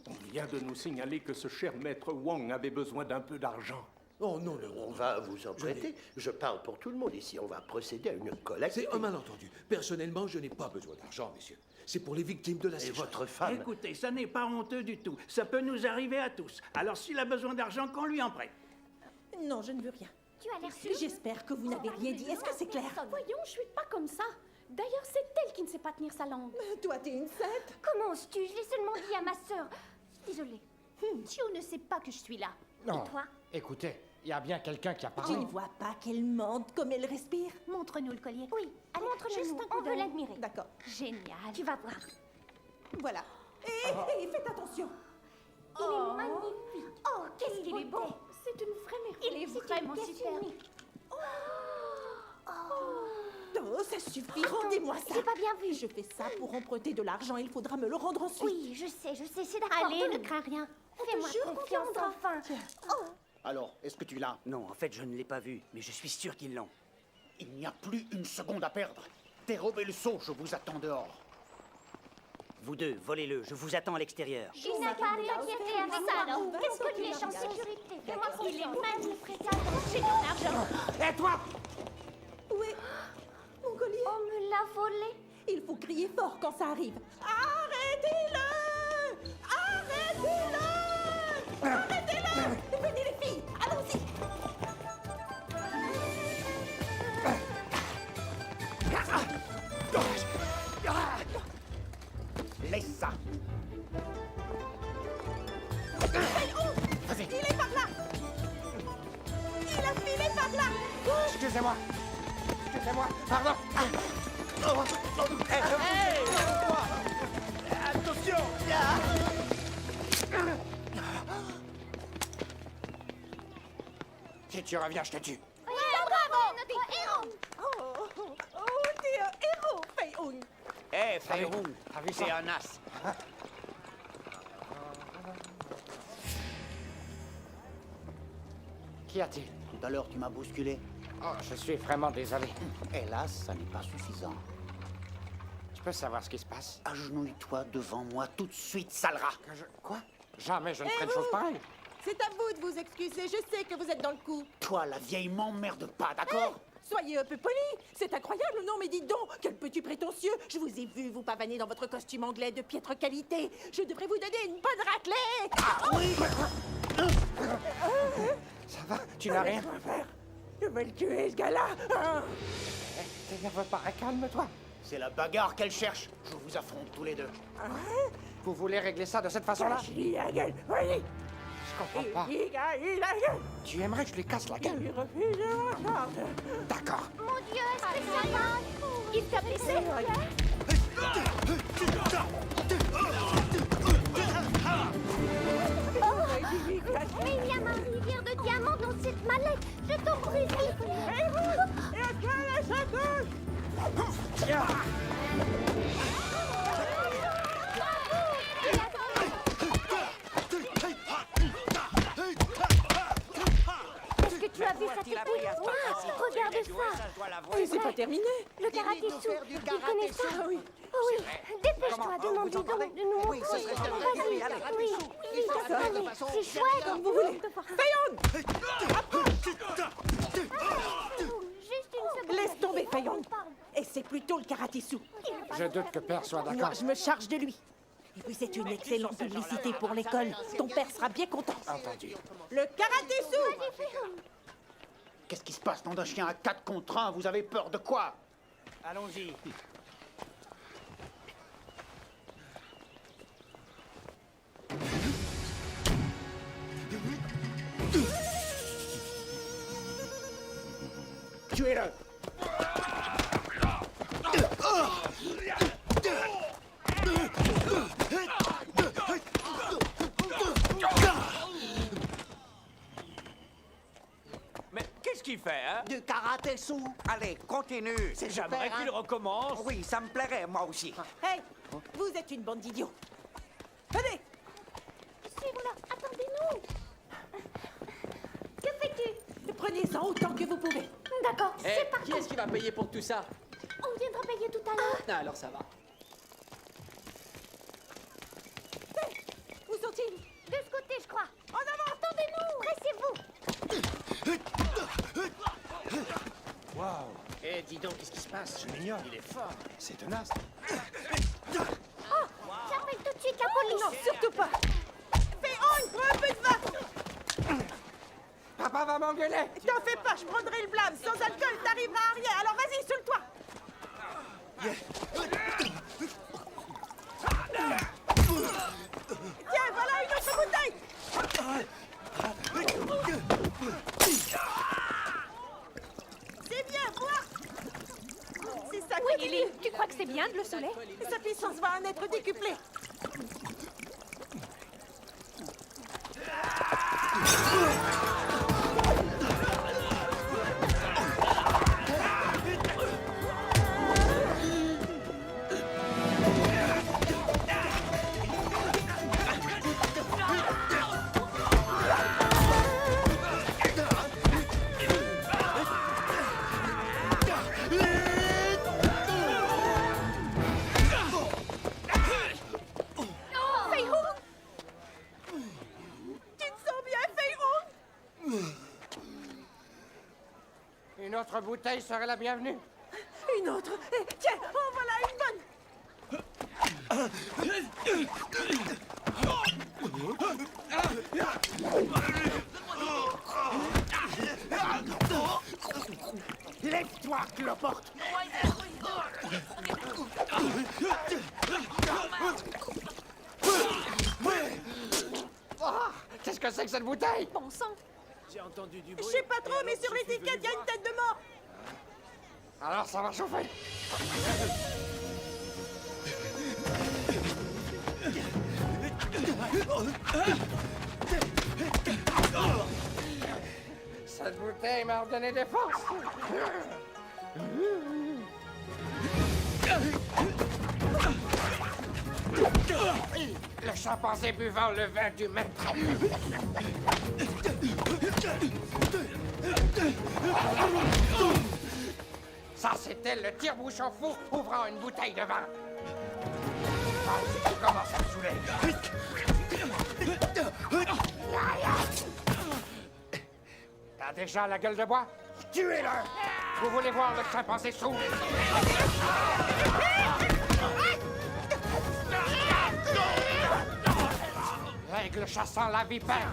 On vient de nous signaler que ce cher maître Wang avait besoin d'un peu d'argent. Oh non, non, on va vous en prêter. Je parle pour tout le monde ici. On va procéder à une collecte. C'est un malentendu. Personnellement, je n'ai pas besoin d'argent, messieurs. C'est pour les victimes de la Et sécheresse. votre femme? Écoutez, ça n'est pas honteux du tout. Ça peut nous arriver à tous. Alors s'il a besoin d'argent, qu'on lui en prête. Non, je ne veux rien. Tu as l'air sûr. J'espère que vous n'avez rien dit. Est-ce que c'est clair? Voyons, je suis pas comme ça. D'ailleurs, c'est elle qui ne sait pas tenir sa langue. Toi, t'es une sainte. Comment oses-tu? Je l'ai seulement dit à ma sœur. Désolée. Chio ne sait pas que je suis là. Non. Et toi? Écoutez, il y a bien quelqu'un qui a Tu parlé. ne vois pas qu'elle mente comme elle respire? Montre-nous le collier. Oui, Allez, montre-le-nous, juste un coup on veut d'œil. l'admirer. D'accord. Génial. Tu vas voir. Voilà. Et faites attention. Il est magnifique. Oh, qu'est-ce qu'il est beau. C'est une vraie merveille. Il est vraiment super. Oh, ça suffit. Rendez-moi ça. J'ai pas bien vu. Je fais ça pour emprunter de l'argent. Il faudra me le rendre ensuite. Oui, je sais, c'est d'accord. Allez, ne crains rien. Fais-moi confiance enfin. Alors, est-ce que tu l'as? Non, en fait, je ne l'ai pas vu, mais je suis sûr qu'ils l'ont. Il n'y a plus une seconde à perdre. Dérobez le seau, je vous attends dehors. Vous deux, volez-le, je vous attends à l'extérieur. Il n'a pas à t'inquiéter avec ça, alors. Qu'est-ce que tu es en sécurité? Fais-moi confiance. Il est magnifique. J'ai ton argent. Et toi? Où est mon collier? On me l'a volé. Il faut crier fort quand ça arrive. Arrêtez-le! Arrêtez-le! Arrêtez-le! Venez les filles, allons-y! Laisse ça. Vas-y. Il est par là! Il a filé par là! Excusez-moi. Excusez-moi. Pardon. Attention! Si tu reviens, je te tue. Bravo, notre héros. T'es un héros, Fei Hung! Hé, Feirong, T'as vu ça? c'est un as. Qu'y a-t-il? Tout à l'heure, tu m'as bousculé. Oh, je suis vraiment désolé. Hélas, ça n'est pas suffisant. Je peux savoir ce qui se passe? Agenouille-toi devant moi tout de suite, sale rat. Quoi? Jamais je ne Et ferai de vous? choses pareilles. C'est à vous de vous excuser. Je sais que vous êtes dans le coup. Toi, la vieille, m'emmerde pas, d'accord? Soyez un peu poli. C'est incroyable, non? Mais dites donc, quel petit prétentieux. Je vous ai vu vous pavaner dans votre costume anglais de piètre qualité. Je devrais vous donner une bonne raclée. Ah oui! Ça va? Tu n'as rien? Je vais le tuer, ce gars-là. T'énerve pas, calme-toi. C'est la bagarre qu'elle cherche. Je vous affronte tous les deux. Vous voulez régler ça de cette façon-là? Cache-lui la gueule, voyez. Je comprends pas. Il la gueule. Tu aimerais que je lui casse la gueule? Il refuse de m'entendre. D'accord. Mon Dieu, est-ce que ça va? Il t'a blessé? Mais il y a ma rivière de diamants dans cette mallette. Je t'en prie, Est-ce que tu as vu sa technique? Wow, regarde ça. Et c'est pas terminé. Le karaté-sou, il connaît ça? Oui. Oh oui, dépêche-toi, demande-lui donc de nous montrer. Vas-y, oui, d'accord, allez, c'est chouette. Comme vous voulez. Fei Juste une seconde. Laisse tomber, Fei Hung. Et c'est plutôt le karaté-sou. Je doute que Père soit Moi, d'accord. je me charge de lui. Et puis c'est une excellente publicité pour l'école. Ton père sera bien content. Entendu. Le karaté-sou! Qu'est-ce qui se passe, nom d'un chien à 4 contre 1? Vous avez peur de quoi? Allons-y. Tuez-le! Mais qu'est-ce qu'il fait, hein? Du karaté. auras tes sous. Allez, continue. C'est J'aimerais qu'il recommence. Oui, ça me plairait, moi aussi. Hey, vous êtes une bande d'idiots. Venez. Suivons-la. Attendez-nous. Que fais-tu? Prenez-en autant que vous pouvez. D'accord, Eh, c'est parti. qui est-ce qui va payer pour tout ça? On viendra payer tout à l'heure. Ah, alors ça va. Où sont-ils? De ce côté, je crois. En avant. Attendez-nous. Pressez-vous. Waouh! Eh, dis donc, qu'est-ce qui se passe? Je l'ignore. Il est fort. C'est tenace. Oh, j'appelle tout de suite la police. Non, surtout pas. Féon, prends un peu de vin. Papa va m'engueuler. T'en fais pas, je prendrai le blâme. Sans alcool, t'arriveras à rien. Alors vas-y, saoule-toi. Tiens, voilà une autre bouteille. C'est bien, bois. C'est ça, Oui, continue. Lily, tu crois que c'est bien de le saouler? Sa puissance va en être décuplée. Une autre bouteille serait la bienvenue. Une autre. Tiens, en voilà une bonne. Lève-toi, cloporte. Qu'est-ce que c'est que cette bouteille? Bon sang. J'ai entendu du Je bruit. sais pas trop, mais sur l'étiquette, il y a une tête de mort. Alors ça va chauffer. Cette bouteille m'a redonné des forces. Le chimpanzé buvant le vin du maître. Ça, c'était le tire-bouchon fou ouvrant une bouteille de vin. Ah, tu commences à me saouler. T'as déjà la gueule de bois? Tuez-le! Vous voulez voir le chimpanzé sourd? L'aigle chassant la vipère.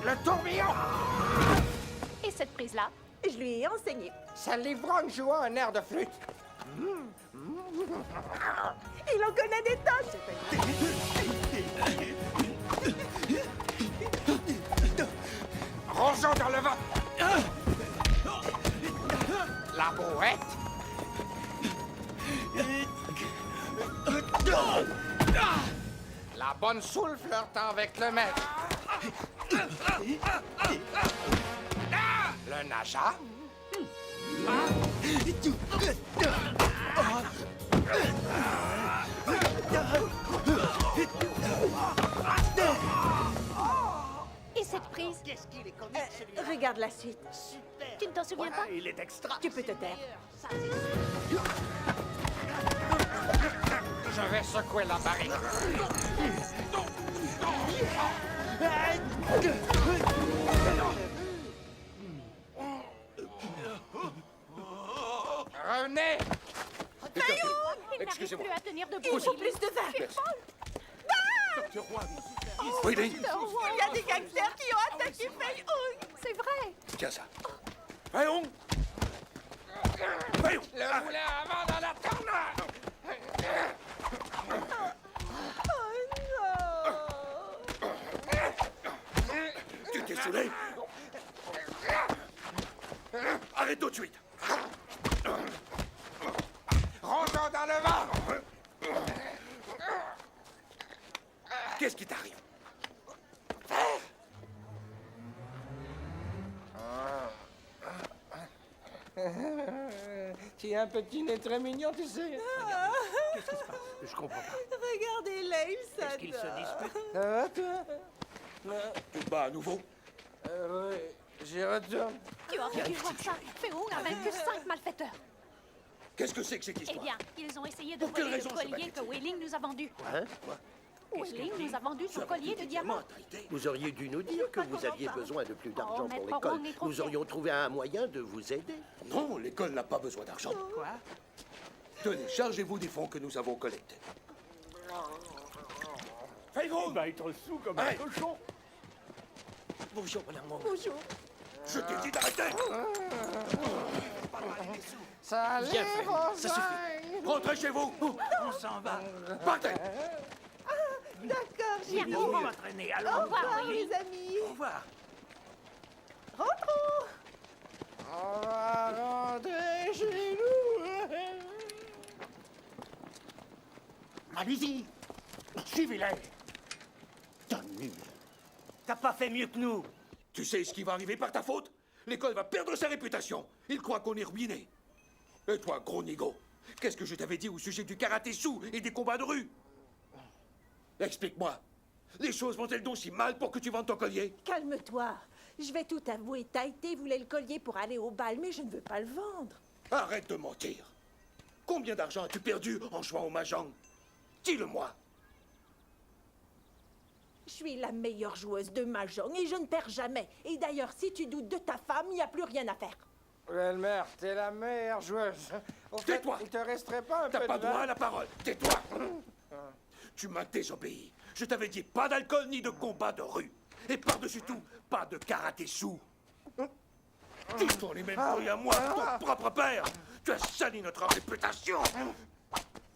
Le tourbillon. Et cette prise-là? Je lui ai enseigné. C'est l'ivrogne jouant un air de flûte. Il en connaît des tonnes. Rongeons dans le vent. La brouette. La bonne soule flirtant avec le maître. Le naja. Et cette prise? Qu'est-ce qu'il est comique, celui-là. Regarde la suite. Super. Tu ne t'en souviens pas? Il est extra. Tu peux te taire. Ça, c'est sûr. Je vais secouer la barrique. Revenez! Il n'arrive plus à tenir debout. Il faut plus de vin. Docteur Roy. Oui, il y a des gangsters qui ont attaqué Fei-Hung. C'est vrai. Tiens ça. Voyons. Voyons. Le moulin avant dans la tornade! Tu t'es saoulé? Arrête tout de suite. Rongeons dans le vent! Qu'est-ce qui t'arrive? qui a un petit nez très mignon, tu sais. Qu'est-ce qui se passe? Je comprends pas. Regardez-les, ils s'adorent. Est-ce qu'ils se disputent? Ça va, toi? Tu te bats à nouveau? Oui, j'y retourne. Tu aurais dû voir ça. Féo n'a vaincu 5 malfaiteurs. Qu'est-ce que c'est que cette Eh histoire? bien, ils ont essayé de Pour quelle voler le raison, ce collier que Wheeling nous a vendu. Hein? Quoi? Wheeling nous a vendu son collier de diamants. Vous auriez dû nous dire que vous aviez besoin de plus d'argent pour Maître l'école. Wong est trop Nous aurions trouvé un moyen de vous aider. Non, l'école n'a pas besoin d'argent. Quoi? Tenez, chargez-vous des fonds que nous avons collectés. Fais-vous! Il va être sous comme un cochon. Bonjour, madame Wong. Bonjour. Je t'ai dit d'arrêter! Ça allait, Bien fait, ça suffit. Rentrez chez vous! On s'en va. Partez! D'accord, j'ai On va traîner. Au Allons, revoir, Wheeling. les amis. Au revoir. Rentrons. On va rentrer chez nous. Allez-y! Suivez-les! Tenue! T'as pas fait mieux que nous. Tu sais ce qui va arriver par ta faute? L'école va perdre sa réputation. Ils croient qu'on est ruiné. Et toi, gros nigo, qu'est-ce que je t'avais dit au sujet du karaté-sou et des combats de rue? Explique-moi. Les choses vont-elles donc si mal pour que tu vendes ton collier? Calme-toi. Je vais tout avouer. Taïté voulait le collier pour aller au bal, mais je ne veux pas le vendre. Arrête de mentir. Combien d'argent as-tu perdu en jouant au mahjong? Dis-le-moi. Je suis la meilleure joueuse de mahjong et je ne perds jamais. Et d'ailleurs, si tu doutes de ta femme, il n'y a plus rien à faire. Belle-mère, t'es la meilleure joueuse. Au fait, Tais-toi. il te resterait pas un peu T'as pas de vin? droit à la parole. Tais-toi. Tu m'as désobéi. Je t'avais dit pas d'alcool ni de combat de rue. Et par-dessus tout, pas de karaté-sou. Tous ont les mêmes bruits à moi, ton propre père. Tu as sali notre réputation.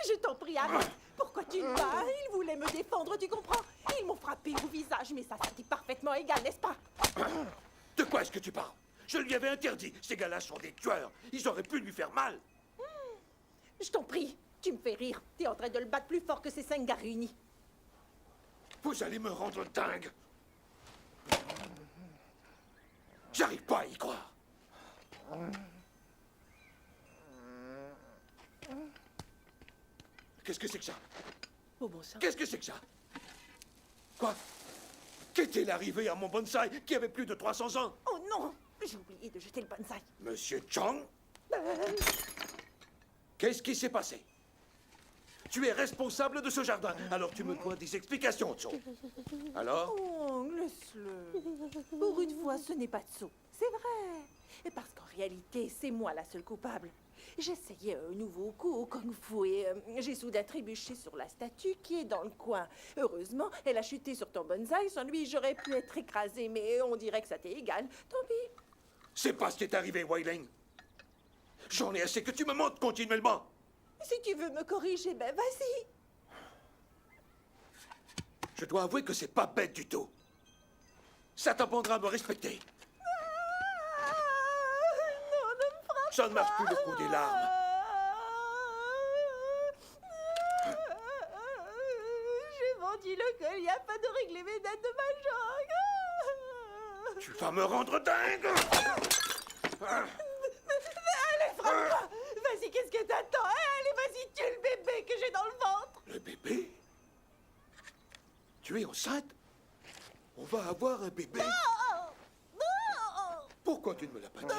Je t'en prie, arrête. Pourquoi tu me bats? Ils voulaient me défendre, tu comprends? Ils m'ont frappé au visage, mais ça t'est parfaitement égal, n'est-ce pas? De quoi est-ce que tu parles? Je lui avais interdit. Ces gars-là sont des tueurs. Ils auraient pu lui faire mal. Je t'en prie, tu me fais rire. T'es en train de le battre plus fort que ces 5 gars réunis. Vous allez me rendre dingue. J'arrive pas à y croire. Qu'est-ce que c'est que ça? Oh bon sang. Qu'est-ce que c'est que ça? Quoi? Qu'est-il arrivé à mon bonsaï qui avait plus de 300 ans? Oh non! J'ai oublié de jeter le bonsaï. Monsieur Chang? Qu'est-ce qui s'est passé? Tu es responsable de ce jardin, alors tu me dois des explications, Tso. Alors? Oh, laisse-le. Pour une fois, ce n'est pas Tso. C'est vrai. Et parce qu'en réalité, c'est moi la seule coupable. J'essayais un nouveau coup au kung-fu et j'ai soudain trébuché sur la statue qui est dans le coin. Heureusement, elle a chuté sur ton bonsaï. Sans lui, j'aurais pu être écrasée, mais on dirait que ça t'est égal. Tant pis. C'est pas ce qui est arrivé, Wei Ling. J'en ai assez que tu me montres continuellement. Si tu veux me corriger, ben vas-y. Je dois avouer que c'est pas bête du tout. Ça t'apprendra à me respecter. Non, ne me frappe Ça ne marche plus le coup des larmes. J'ai vendu le collier afin de régler mes dettes de mahjong. Tu vas me rendre dingue. Allez, frappe-toi. Vas-y, qu'est-ce que t'attends? Allez, vas-y, tue le bébé que j'ai dans le ventre. Le bébé? Tu es enceinte? On va avoir un bébé? Pourquoi tu ne me l'as pas dit?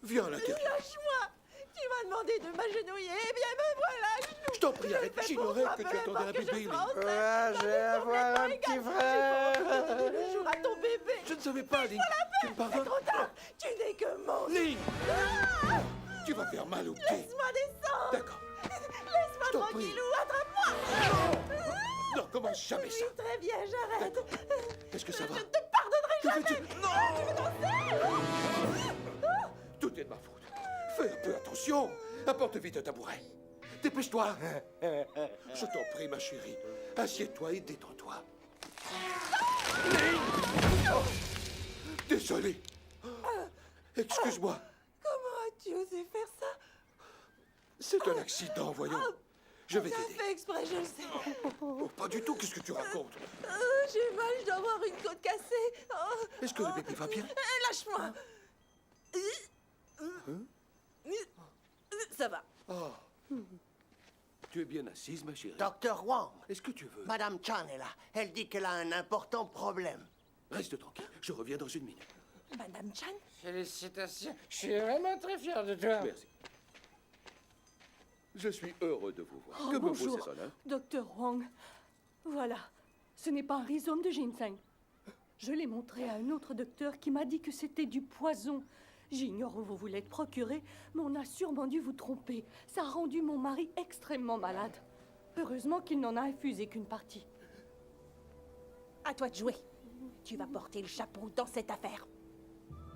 Viens à l'intérieur. Lâche-moi. Tu m'as demandé de m'agenouiller. Eh bien, me voilà à genoux. Je t'en prie, arrête. J'ignorais que tu attendais un bébé, Ling. J'ai avoir un petit frère. Le jour à ton bébé. Je ne savais pas, Ling. Tu me C'est pardonnes? trop tard. Tu n'es que mon... Ling! Tu vas faire mal au pied. Laisse-moi descendre. D'accord. Laisse-moi t'en prie. tranquillou. Attrape-moi. Non, commence jamais ça. Oui, très bien, j'arrête. Est-ce que ça va? Je ne te pardonnerai Que jamais. fais-tu? Non! Tu veux danser? Tout est de ma faute. Fais un peu attention. Apporte vite un tabouret. Dépêche-toi. Je t'en prie, ma chérie. Assieds-toi et détends-toi. Ling! Oh, désolé. Excuse-moi. Comment as-tu osé faire ça? C'est un accident, voyons. Je vais J'ai t'aider. fait exprès, je le sais. Oh, pas du tout. Qu'est-ce que tu racontes? J'ai mal, je dois avoir une côte cassée. Est-ce que le bébé va bien? Lâche-moi. ça va. Oh. Tu es bien assise, ma chérie. Docteur Wang. Est-ce que tu veux? Madame Chan est là. Elle dit qu'elle a un important problème. Reste tranquille, je reviens dans 1 minute. Madame Chan? Félicitations. Je suis vraiment très fier de toi. Merci. Je suis heureux de vous voir. Oh, Que me vaut bonjour, cet honneur? Docteur Wang. Voilà, ce n'est pas un rhizome de ginseng. Je l'ai montré à un autre docteur qui m'a dit que c'était du poison. J'ignore où vous vous l'êtes procuré, mais on a sûrement dû vous tromper. Ça a rendu mon mari extrêmement malade. Heureusement qu'il n'en a infusé qu'une partie. À toi de jouer. Tu vas porter le chapeau dans cette affaire.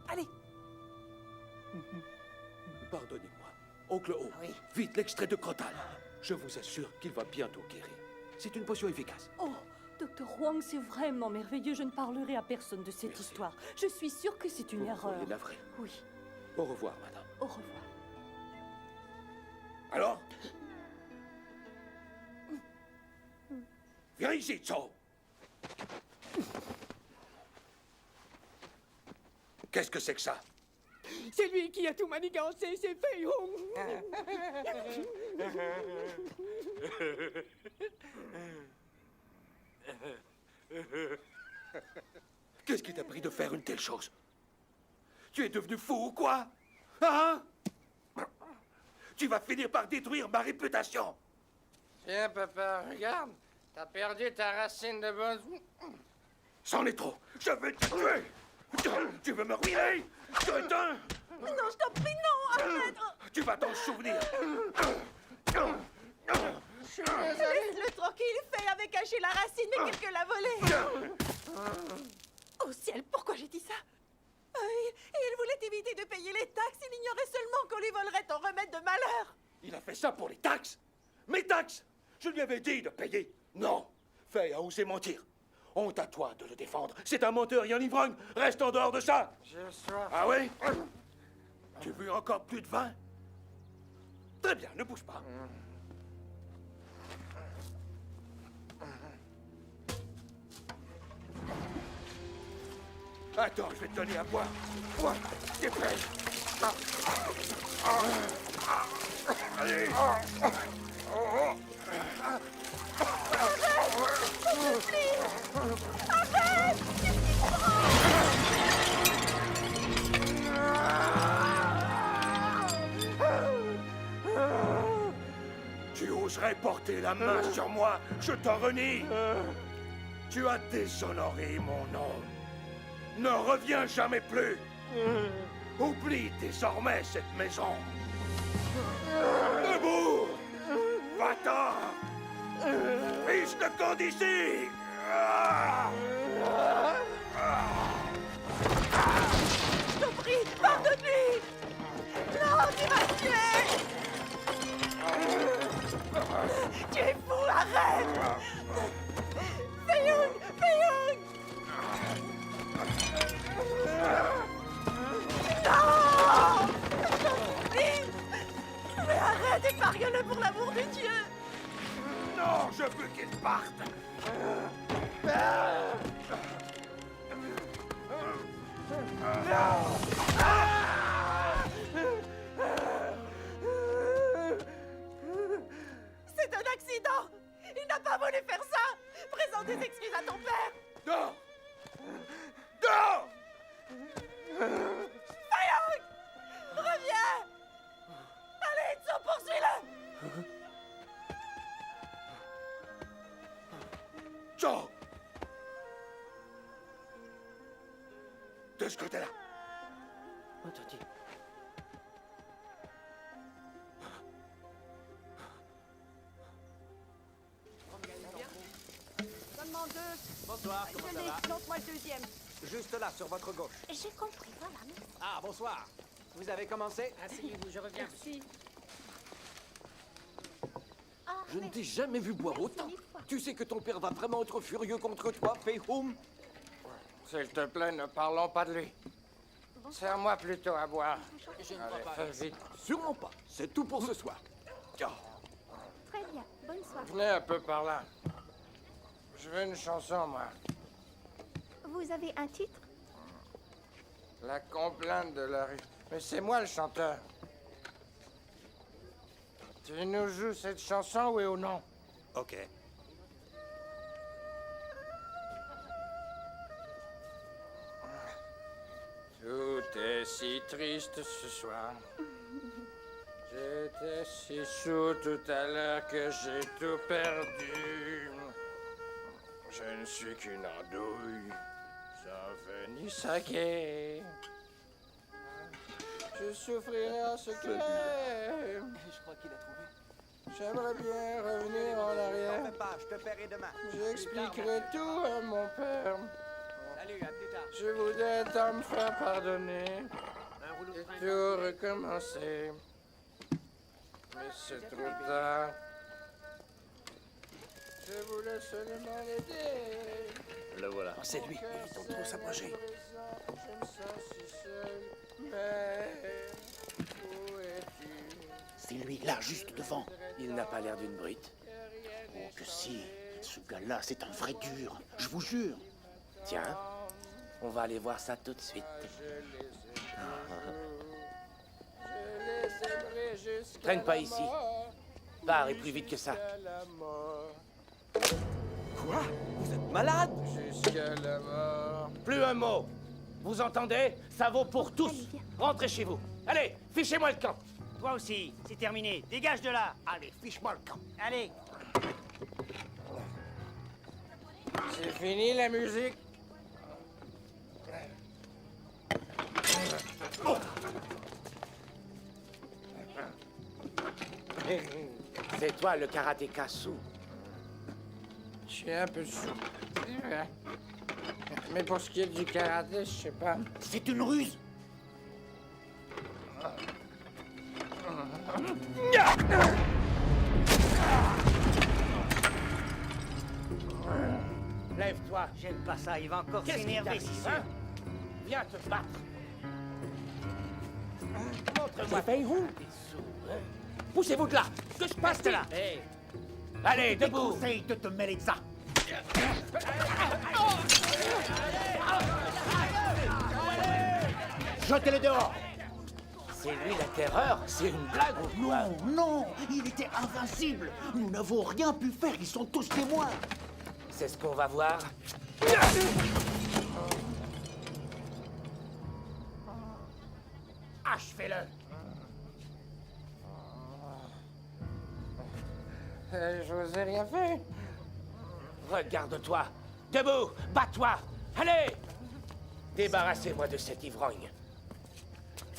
Allez. Pardonnez-moi. Oncle O, vite l'extrait de Crotal. Je vous assure qu'il va bientôt guérir. C'est une potion efficace. Oh, Docteur Wang, c'est vraiment merveilleux. Je ne parlerai à personne de cette histoire. Je suis sûre que c'est une erreur. Soyez navré. Oui. Au revoir, madame. Au revoir. Alors? Viens ici, Cho. Qu'est-ce que c'est que ça? C'est lui qui a tout manigancé, c'est Fei Hung. Qu'est-ce qui t'a pris de faire une telle chose? Tu es devenu fou ou quoi? Hein? Tu vas finir par détruire ma réputation. Tiens, papa, regarde. T'as perdu ta racine de bonne... C'en est trop. Je vais te tuer. Tu veux me ruiner? Crétin! Non, je t'en prie, non, arrête. Tu vas t'en souvenir. Laisse-le tranquille, Fei avait caché la racine, mais quelqu'un l'a volée. Oh ciel, pourquoi j'ai dit ça? Il voulait éviter de payer les taxes. Il ignorait seulement qu'on lui volerait en remède de malheur. Il a fait ça pour les taxes? Mes taxes? Je lui avais dit de payer. Non. Fei a osé mentir. Honte à toi de le défendre. C'est un menteur et un ivrogne. Reste en dehors de ça. J'ai soif. Ah oui? Tu veux encore plus de vin? Très bien, ne bouge pas. Attends, je vais te donner à boire. Ouais, dépêche. Allez. Tu oserais porter la main sur moi, je t'en renie. Tu as déshonoré mon nom. Ne reviens jamais plus. Oublie désormais cette maison. Debout! Va-t'en! Fils de camp d'ici! Je t'en prie, pardonne-lui. Non, tu vas tuer. Tu es fou, arrête. Fei Hung, Fei Hung. Non! Je t'en prie. Mais arrête, épargne-le pour l'amour de Dieu. Non, je veux qu'il parte. C'est un accident. Il n'a pas voulu faire ça. Présente des excuses à ton père. Non! Non! Fei Hung, reviens. Allez, Tso, poursuis-le. Joe! De ce côté-là. Entendu. Seulement deux. Bonsoir, comment ça va? Lance-moi le deuxième. Juste là, sur votre gauche. J'ai compris, voilà. Ah, bonsoir. Vous avez commencé? Asseyez-vous, je reviens. Merci. Je ne t'ai jamais vu boire autant. Tu sais que ton père va vraiment être furieux contre toi, Fei Hung? S'il te plaît, ne parlons pas de lui. Sers-moi plutôt à boire. Je ne Allez, crois pas. fais vite. Sûrement pas. C'est tout pour ce soir. Très bien, bonne soirée. Venez un peu par là. Je veux une chanson, moi. Vous avez un titre? La complainte de la rue. Mais c'est moi le chanteur. Tu nous joues cette chanson, oui ou non? Ok. Tout est si triste ce soir. J'étais si sous tout à l'heure que j'ai tout perdu. Je ne suis qu'une andouille, sans Venise. Je souffrirai en secret. Je crois qu'il a trouvé. J'aimerais bien revenir en arrière. T'en fais pas, je te paierai demain. J'expliquerai tout à mon père. Salut, à plus tard. Je voudrais tant me faire pardonner et tout recommencer. Mais c'est trop tard. Je voulais seulement l'aider. Le voilà. Oh, c'est lui. Évitons de trop s'approcher. Je me sens si seul. Mais où es-tu? C'est lui, là, juste devant. Il n'a pas l'air d'une brute. Oh, que si. Ce gars-là, c'est un vrai dur. Je vous jure. Tiens, on va aller voir ça tout de suite. Traîne pas ici. Pars et plus vite que ça. Quoi? Vous êtes malade? Jusqu'à la mort. Plus un mot. Vous entendez? Ça vaut pour tous. Rentrez chez vous. Allez, fichez-moi le camp. Toi aussi, c'est terminé. Dégage de là. Allez, fiche-moi le camp. Allez. C'est fini la musique? C'est toi le karatéka sous. Je suis un peu sous. Mais pour ce qui est du karaté, je sais pas. C'est une ruse. Lève-toi. J'aime pas ça, il va encore Qu'est-ce qui s'énerver, t'arrive, c'est sûr. hein? Viens te battre. Montre-moi. C'est Fei-Hung. Poussez-vous de là. Que je passe de là. Allez, Je te debout. conseille de te mêler de ça. Jetez-le dehors. C'est lui la terreur? C'est une blague ou quoi? Non, non, il était invincible. Nous n'avons rien pu faire, ils sont tous témoins. C'est ce qu'on va voir. Achevez-le. Je vous ai rien fait. Regarde-toi. Debout. Bats-toi. Allez. Débarrassez-moi de cet ivrogne.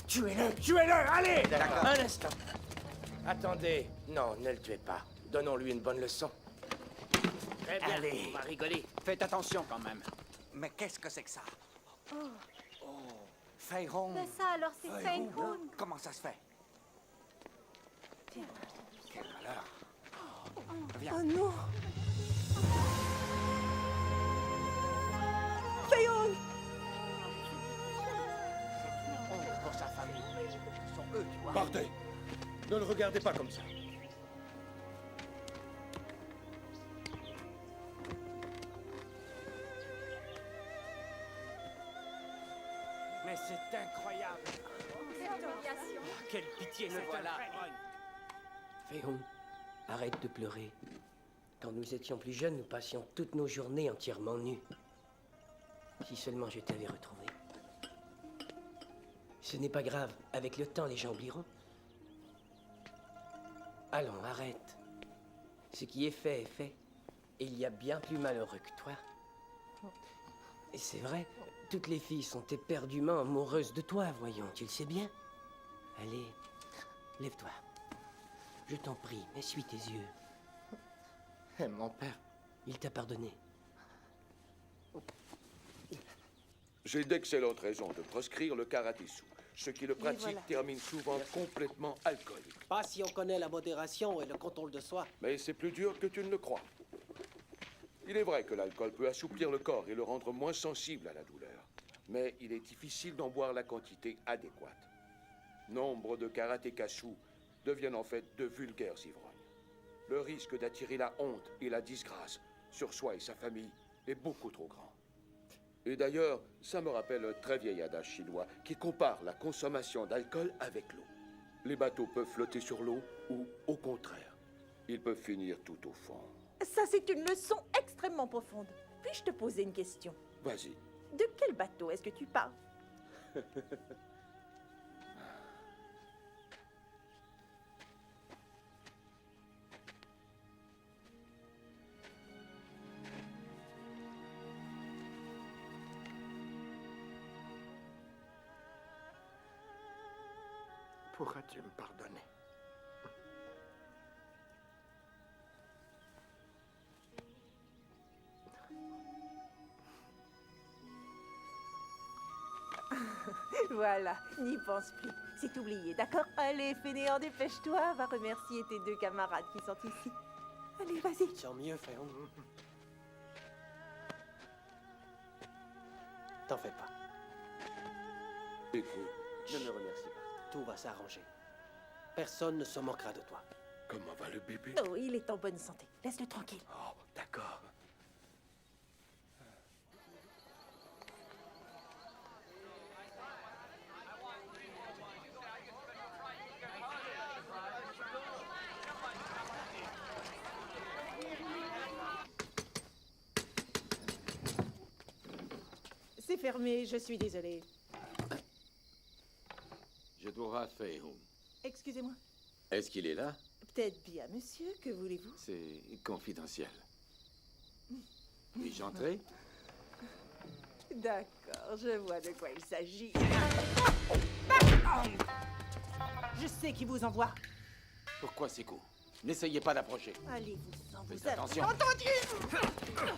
Tuez-le. Tuez-le. Allez. D'accord. Un instant. Attendez. Non, ne le tuez pas. Donnons-lui une bonne leçon. Très bien, Allez. on va rigoler. Faites attention quand même. Mais qu'est-ce que c'est que ça? Fei-Hung. Mais ça, alors c'est Fei-Hung. Comment ça se fait? Tiens. Quel malheur. Viens. Oh non. Fei-Hung. Honte pour sa famille. Ce sont eux, tu vois. Partez. Ne le regardez pas comme ça. Mais c'est incroyable. Quelle pitié, Le voilà. Fei-Hung, arrête de pleurer. Quand nous étions plus jeunes, nous passions toutes nos journées entièrement nus. Si seulement je t'avais retrouvé. Ce n'est pas grave. Avec le temps, les gens oublieront. Allons, arrête. Ce qui est fait est fait. Et il y a bien plus malheureux que toi. Et c'est vrai, toutes les filles sont éperdument amoureuses de toi, voyons, tu le sais bien. Allez, lève-toi. Je t'en prie, essuie tes yeux. Et mon père? Il t'a pardonné. J'ai d'excellentes raisons de proscrire le karaté-sou. Ceux qui le pratiquent voilà. terminent souvent complètement alcooliques. Pas si on connaît la modération et le contrôle de soi. Mais c'est plus dur que tu ne le crois. Il est vrai que l'alcool peut assouplir le corps et le rendre moins sensible à la douleur. Mais il est difficile d'en boire la quantité adéquate. Nombre de karatéka-sous deviennent en fait de vulgaires ivrognes. Le risque d'attirer la honte et la disgrâce sur soi et sa famille est beaucoup trop grand. Et d'ailleurs, ça me rappelle un très vieil adage chinois qui compare la consommation d'alcool avec l'eau. Les bateaux peuvent flotter sur l'eau ou, au contraire, ils peuvent finir tout au fond. Ça, c'est une leçon extrêmement profonde. Puis-je te poser une question? Vas-y. De quel bateau est-ce que tu parles? Pourras-tu me pardonner? Voilà, n'y pense plus. C'est oublié, d'accord? Allez, fainéant, dépêche-toi. Va remercier tes 2 camarades qui sont ici. Allez, vas-y. Tant mieux, Féon. T'en fais pas. Écoute, Ne me remercie pas. Tout va s'arranger. Personne ne se moquera de toi. comment va le bébé? Oh, il est en bonne santé. Laisse-le tranquille. Oh, d'accord. C'est fermé, je suis désolée. Je dois Féon. Excusez-moi. Est-ce qu'il est là? Peut-être bien, monsieur, que voulez-vous? C'est confidentiel. Puis-je entrer? D'accord, je vois de quoi il s'agit. Je sais qui vous envoie. Pourquoi ces coups? N'essayez pas d'approcher. Allez-vous-en, vous Faites avez attention. entendu?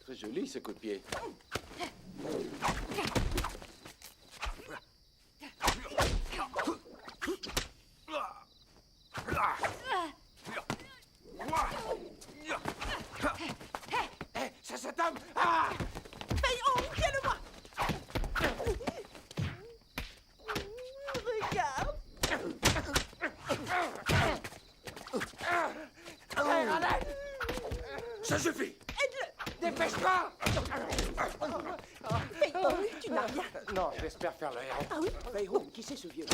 Très joli ce coup de pied. Hé, c'est cet homme! Ah! Féon, tiens-le-moi! Regarde! Frère, à l'aide! Ça suffit! Aide-le! Dépêche-toi! Féon, tu n'as rien. Non, j'espère faire le héros. Ah oui? Féon, qui c'est ce vieux?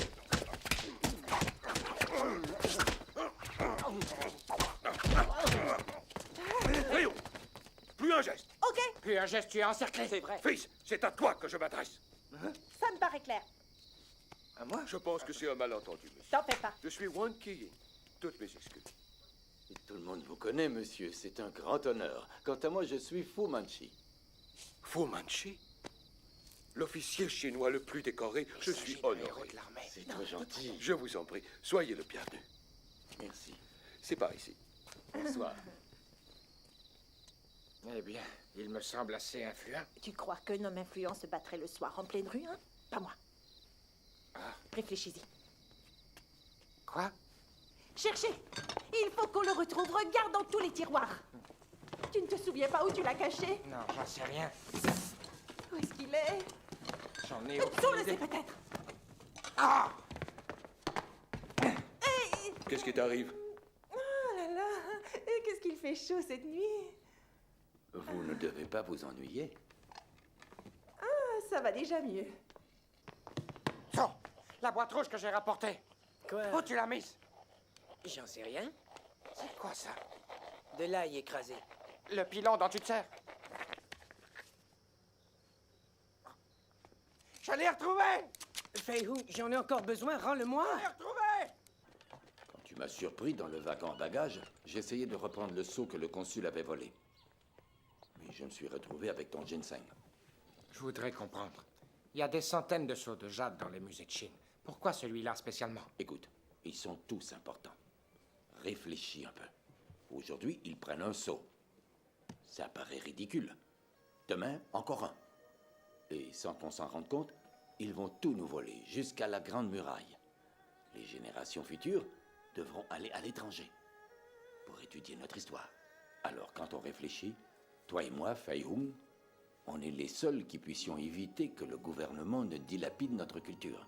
Féon, plus un geste. Ok, Puis un geste, tu es encerclé. C'est vrai. Fils, c'est à toi que je m'adresse. ça me paraît clair. À moi? Je pense que c'est un malentendu, monsieur. T'en fais pas. Je suis Wang Qiying. Toutes mes excuses. Et tout le monde vous connaît, monsieur. C'est un grand honneur. Quant à moi, je suis Fu Manchu. Fu Manchu? L'officier chinois le plus décoré, je suis honoré. C'est trop gentil. Je vous en prie, soyez le bienvenu. Merci. C'est par ici. Bonsoir. Eh bien, il me semble assez influent. Tu crois qu'un homme influent se battrait le soir en pleine rue, hein? Pas moi. Réfléchis-y. Quoi? Cherchez! Il faut qu'on le retrouve. Regarde dans tous les tiroirs. Tu ne te souviens pas où tu l'as caché? Non, j'en sais rien. Où est-ce qu'il est? J'en ai Sous aucune le idée. sait peut-être. Ah! Hey! Qu'est-ce qui t'arrive? Oh là là! Qu'est-ce qu'il fait chaud cette nuit? Vous ne devez pas vous ennuyer. Ah, ça va déjà mieux. Oh, la boîte rouge que j'ai rapportée. Quoi? Où tu l'as mise? J'en sais rien. C'est quoi ça? De l'ail écrasé. Le pilon dont tu te sers? Je l'ai retrouvé! Féon, j'en ai encore besoin, rends-le-moi! Je l'ai retrouvé! Quand tu m'as surpris dans le wagon à bagages, j'essayais de reprendre le seau que le consul avait volé. Mais je me suis retrouvé avec ton ginseng. Je voudrais comprendre. Il y a des centaines de seaux de jade dans les musées de Chine. Pourquoi celui-là spécialement? Écoute, ils sont tous importants. Réfléchis un peu. Aujourd'hui, ils prennent un seau. Ça paraît ridicule. Demain, encore un. Et sans qu'on s'en rende compte, ils vont tout nous voler, jusqu'à la Grande Muraille. Les générations futures devront aller à l'étranger pour étudier notre histoire. Alors, quand on réfléchit, toi et moi, Féon, on est les seuls qui puissions éviter que le gouvernement ne dilapide notre culture.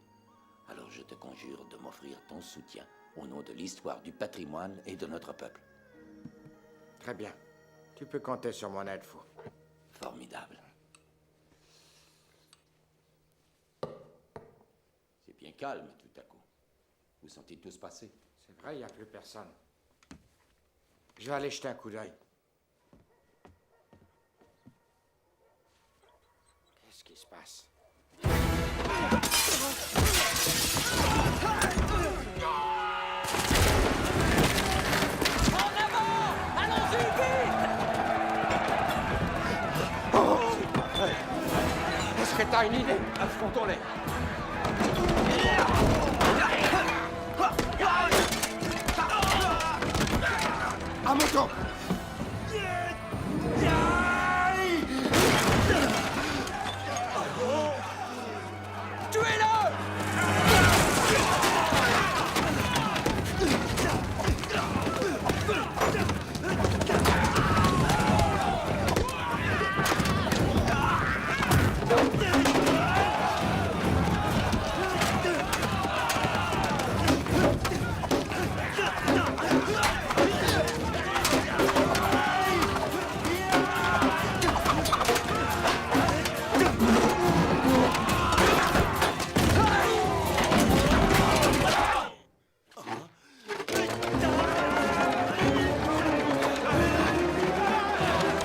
Alors je te conjure de m'offrir ton soutien au nom de l'histoire du patrimoine et de notre peuple. Très bien. Tu peux compter sur mon aide, fou. Formidable. C'est bien calme tout à coup. Vous sentez tout se passer? C'est vrai, il n'y a plus personne. Je vais aller jeter un coup d'œil. Qu'est-ce qui se passe? En avant! Allons-y, vite! Est-ce que t'as une idée? Affrontons-les. À moto! Tuez-le!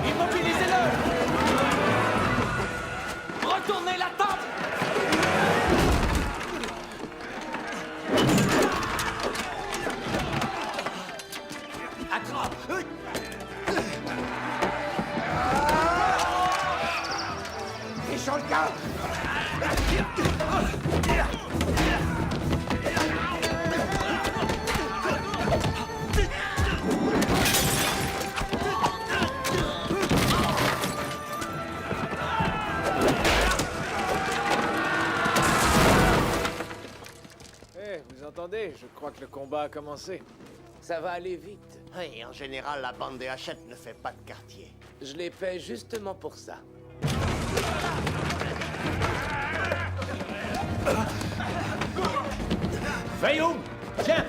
Immobilisez-le! Retournez la tente! Attrape! Fichons le gars! Vous entendez? Je crois que le combat a commencé. Ça va aller vite. Oui, en général, la bande des Hachette ne fait pas de quartier. Je l'ai fait justement pour ça. Fayoum, tiens!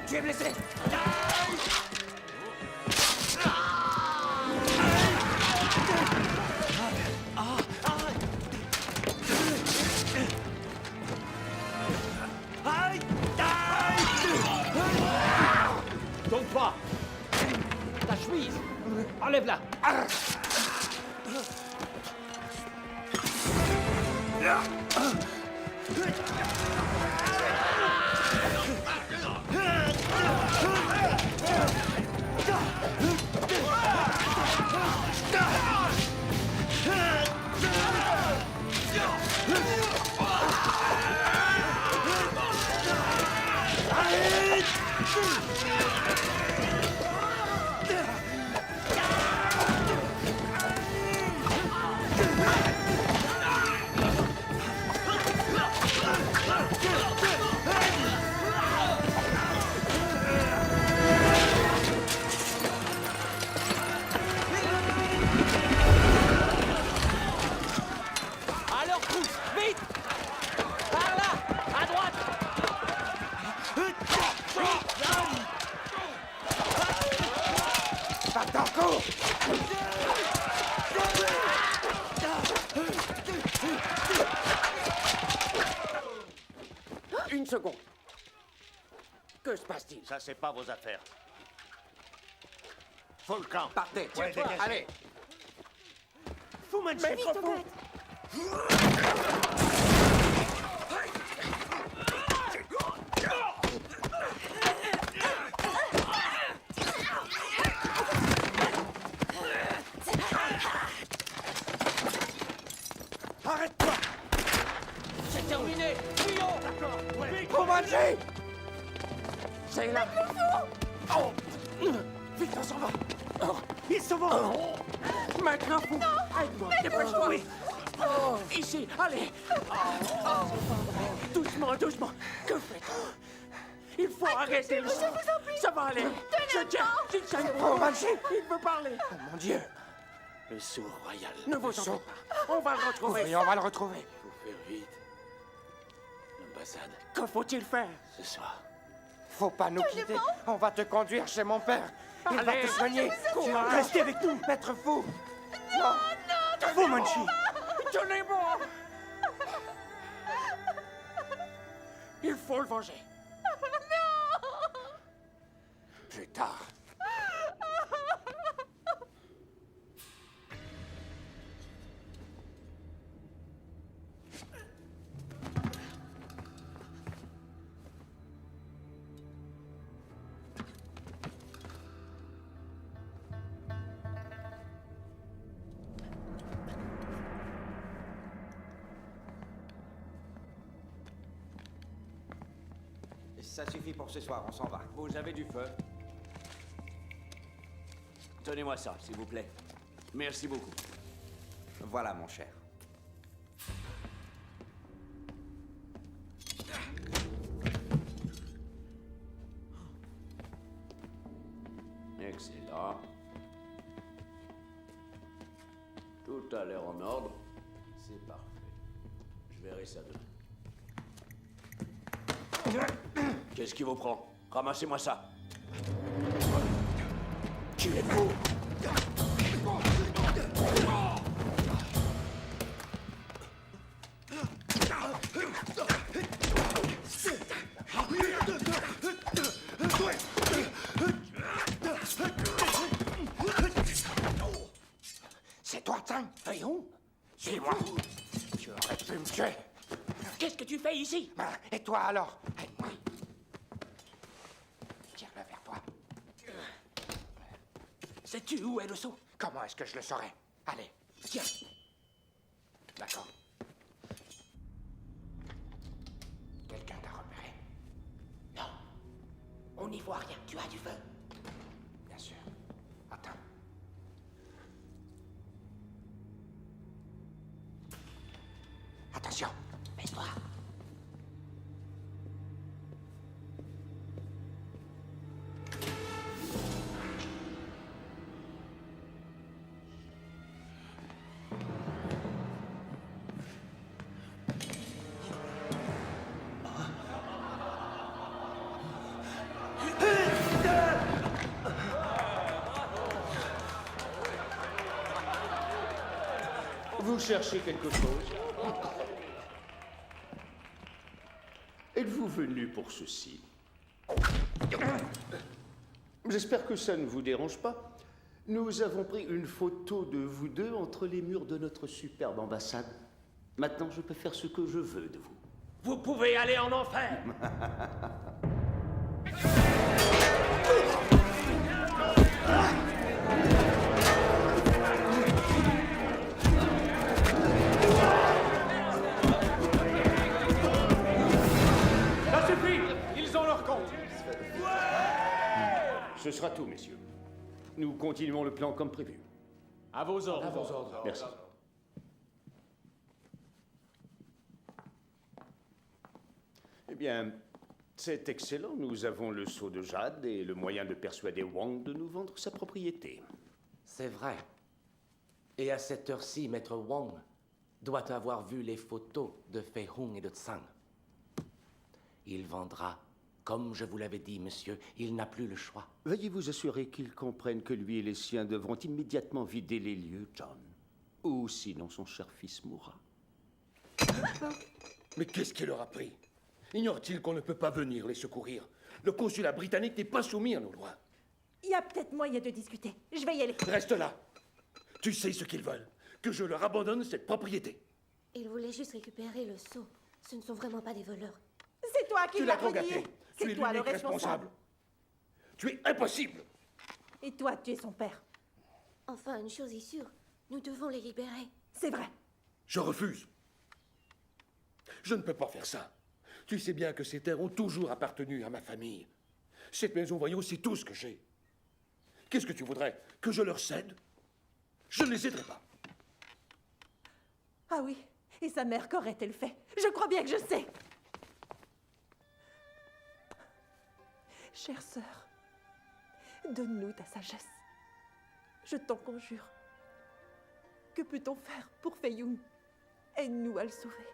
Tu es blessé! Tombe pas! Ta chemise! Enlève-la! Alors pousse, vite! Par là, à droite! Va-t'en, cours! Une seconde. Que se passe-t-il? Ça, c'est pas vos affaires. Faut le camp. Partez, Ouais, dégagez. allez. fou, Manchi! Maître Fou! Arrête-toi! C'est terminé! Fuyons! D'accord, ouais. Pour Manchi! C'est là! Oh! Vite, on s'en va! Oh. Ils s'en vont! Maintenant, Fou! Aide-moi! Dépêche-toi! Oui! Oh, ici, allez! Doucement, doucement! Que faites-vous? Il faut arrêter le sang! Ça va aller! Je tiens! Ginseng! Oh, Manchi! Il veut parler! Oh, mon Dieu! Le sceau royal. Ne vous en faites pas! On va le retrouver! Oui, on va le retrouver. Faut faire vite. L'ambassade. Que faut-il faire? Ce soir. Faut pas nous quitter. On va te conduire chez mon père. Il va Allez, te soigner. courage. Restez avec nous, maître Fou. Non, Fou, Manchi. Tenez-moi! Il faut le venger. Plus tard. Ça suffit pour ce soir, on s'en va. Vous avez du feu? Tenez-moi ça, s'il vous plaît. Merci beaucoup. Voilà, mon cher. Excellent. Tout a l'air en ordre. C'est parfait. Je verrai ça demain. Qu'est-ce qui vous prend? Ramassez-moi ça. Qui êtes-vous? C'est toi, Tsang? Voyons. Suis-moi. Tu aurais pu me tuer. Qu'est-ce que tu fais ici? Et toi alors? Aide-moi. Tire-le vers toi. Sais-tu où est le seau? Comment est-ce que je le saurais? Allez, tiens. D'accord. Quelqu'un t'a repéré? Non. On n'y voit rien. Tu as du feu. Bien sûr. Attends. Attention. Baisse-toi. Vous cherchez quelque chose? Êtes-vous venu pour ceci? J'espère que ça ne vous dérange pas. Nous avons pris une photo de vous deux entre les murs de notre superbe ambassade. Maintenant, je peux faire ce que je veux de vous. Vous pouvez aller en enfer. Ça suffit! Ils ont leur compte! Ce sera tout, messieurs. Nous continuons le plan comme prévu. À vos ordres. À vos ordres. Merci. Eh bien, c'est excellent. Nous avons le sceau de jade et le moyen de persuader Wang de nous vendre sa propriété. C'est vrai. Et à cette heure-ci, Maître Wang doit avoir vu les photos de Fei Hung et de Tsang. Il vendra, comme je vous l'avais dit, monsieur. Il n'a plus le choix. Veuillez vous assurer qu'ils comprennent que lui et les siens devront immédiatement vider les lieux, John. Ou sinon son cher fils mourra. Mais qu'est-ce qui leur a pris? Ignore-t-il qu'on ne peut pas venir les secourir? Le consulat britannique n'est pas soumis à nos lois. Il y a peut-être moyen de discuter. Je vais y aller. Reste là. Tu sais ce qu'ils veulent. que je leur abandonne cette propriété. Ils voulaient juste récupérer le seau. Ce ne sont vraiment pas des voleurs. C'est toi qui Tu l'as l'as trop renié. gâté. Tu C'est es toi le l'unique responsable. Tu es impossible. Et toi, tu es son père. Enfin, une chose est sûre, nous devons les libérer. C'est vrai. Je refuse. Je ne peux pas faire ça. Tu sais bien que ces terres ont toujours appartenu à ma famille. Cette maison, voyons, c'est tout ce que j'ai. Qu'est-ce que tu voudrais? Que je leur cède? Je ne les aiderai pas. Ah oui. Et sa mère, qu'aurait-elle fait? Je crois bien que je sais. Chère sœur, donne-nous ta sagesse. Je t'en conjure. Que peut-on faire pour Fei Yun? Aide-nous à le sauver.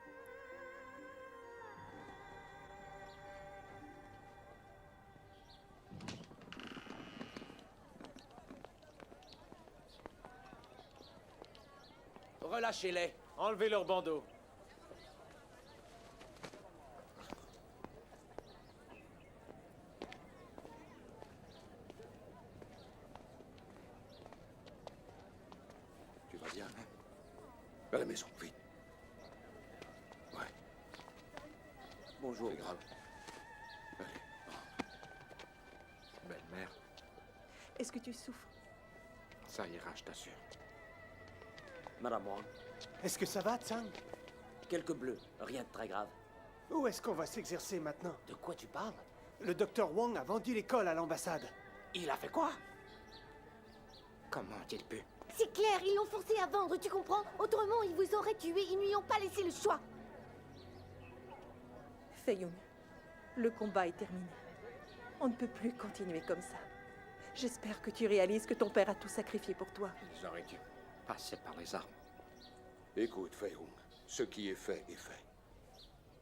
Relâchez-les. Enlevez leur bandeau. Tu vas bien, hein? À la maison, vite. Ouais. Bonjour. C'est grave. Allez, rentre. Belle-mère, Est-ce que tu souffres? ça ira, je t'assure. Madame Wang, Est-ce que ça va, Tsang? quelques bleus, rien de très grave. Où est-ce qu'on va s'exercer maintenant? De quoi tu parles? Le docteur Wang a vendu l'école à l'ambassade. Il a fait quoi? Comment ont-ils pu? C'est clair, ils l'ont forcé à vendre, tu comprends? Autrement, ils vous auraient tué, ils ne lui ont pas laissé le choix. Fei Yun, le combat est terminé. On ne peut plus continuer comme ça. J'espère que tu réalises que ton père a tout sacrifié pour toi. Ils auraient dû passer par les armes. Écoute, Fei Hung, ce qui est fait est fait.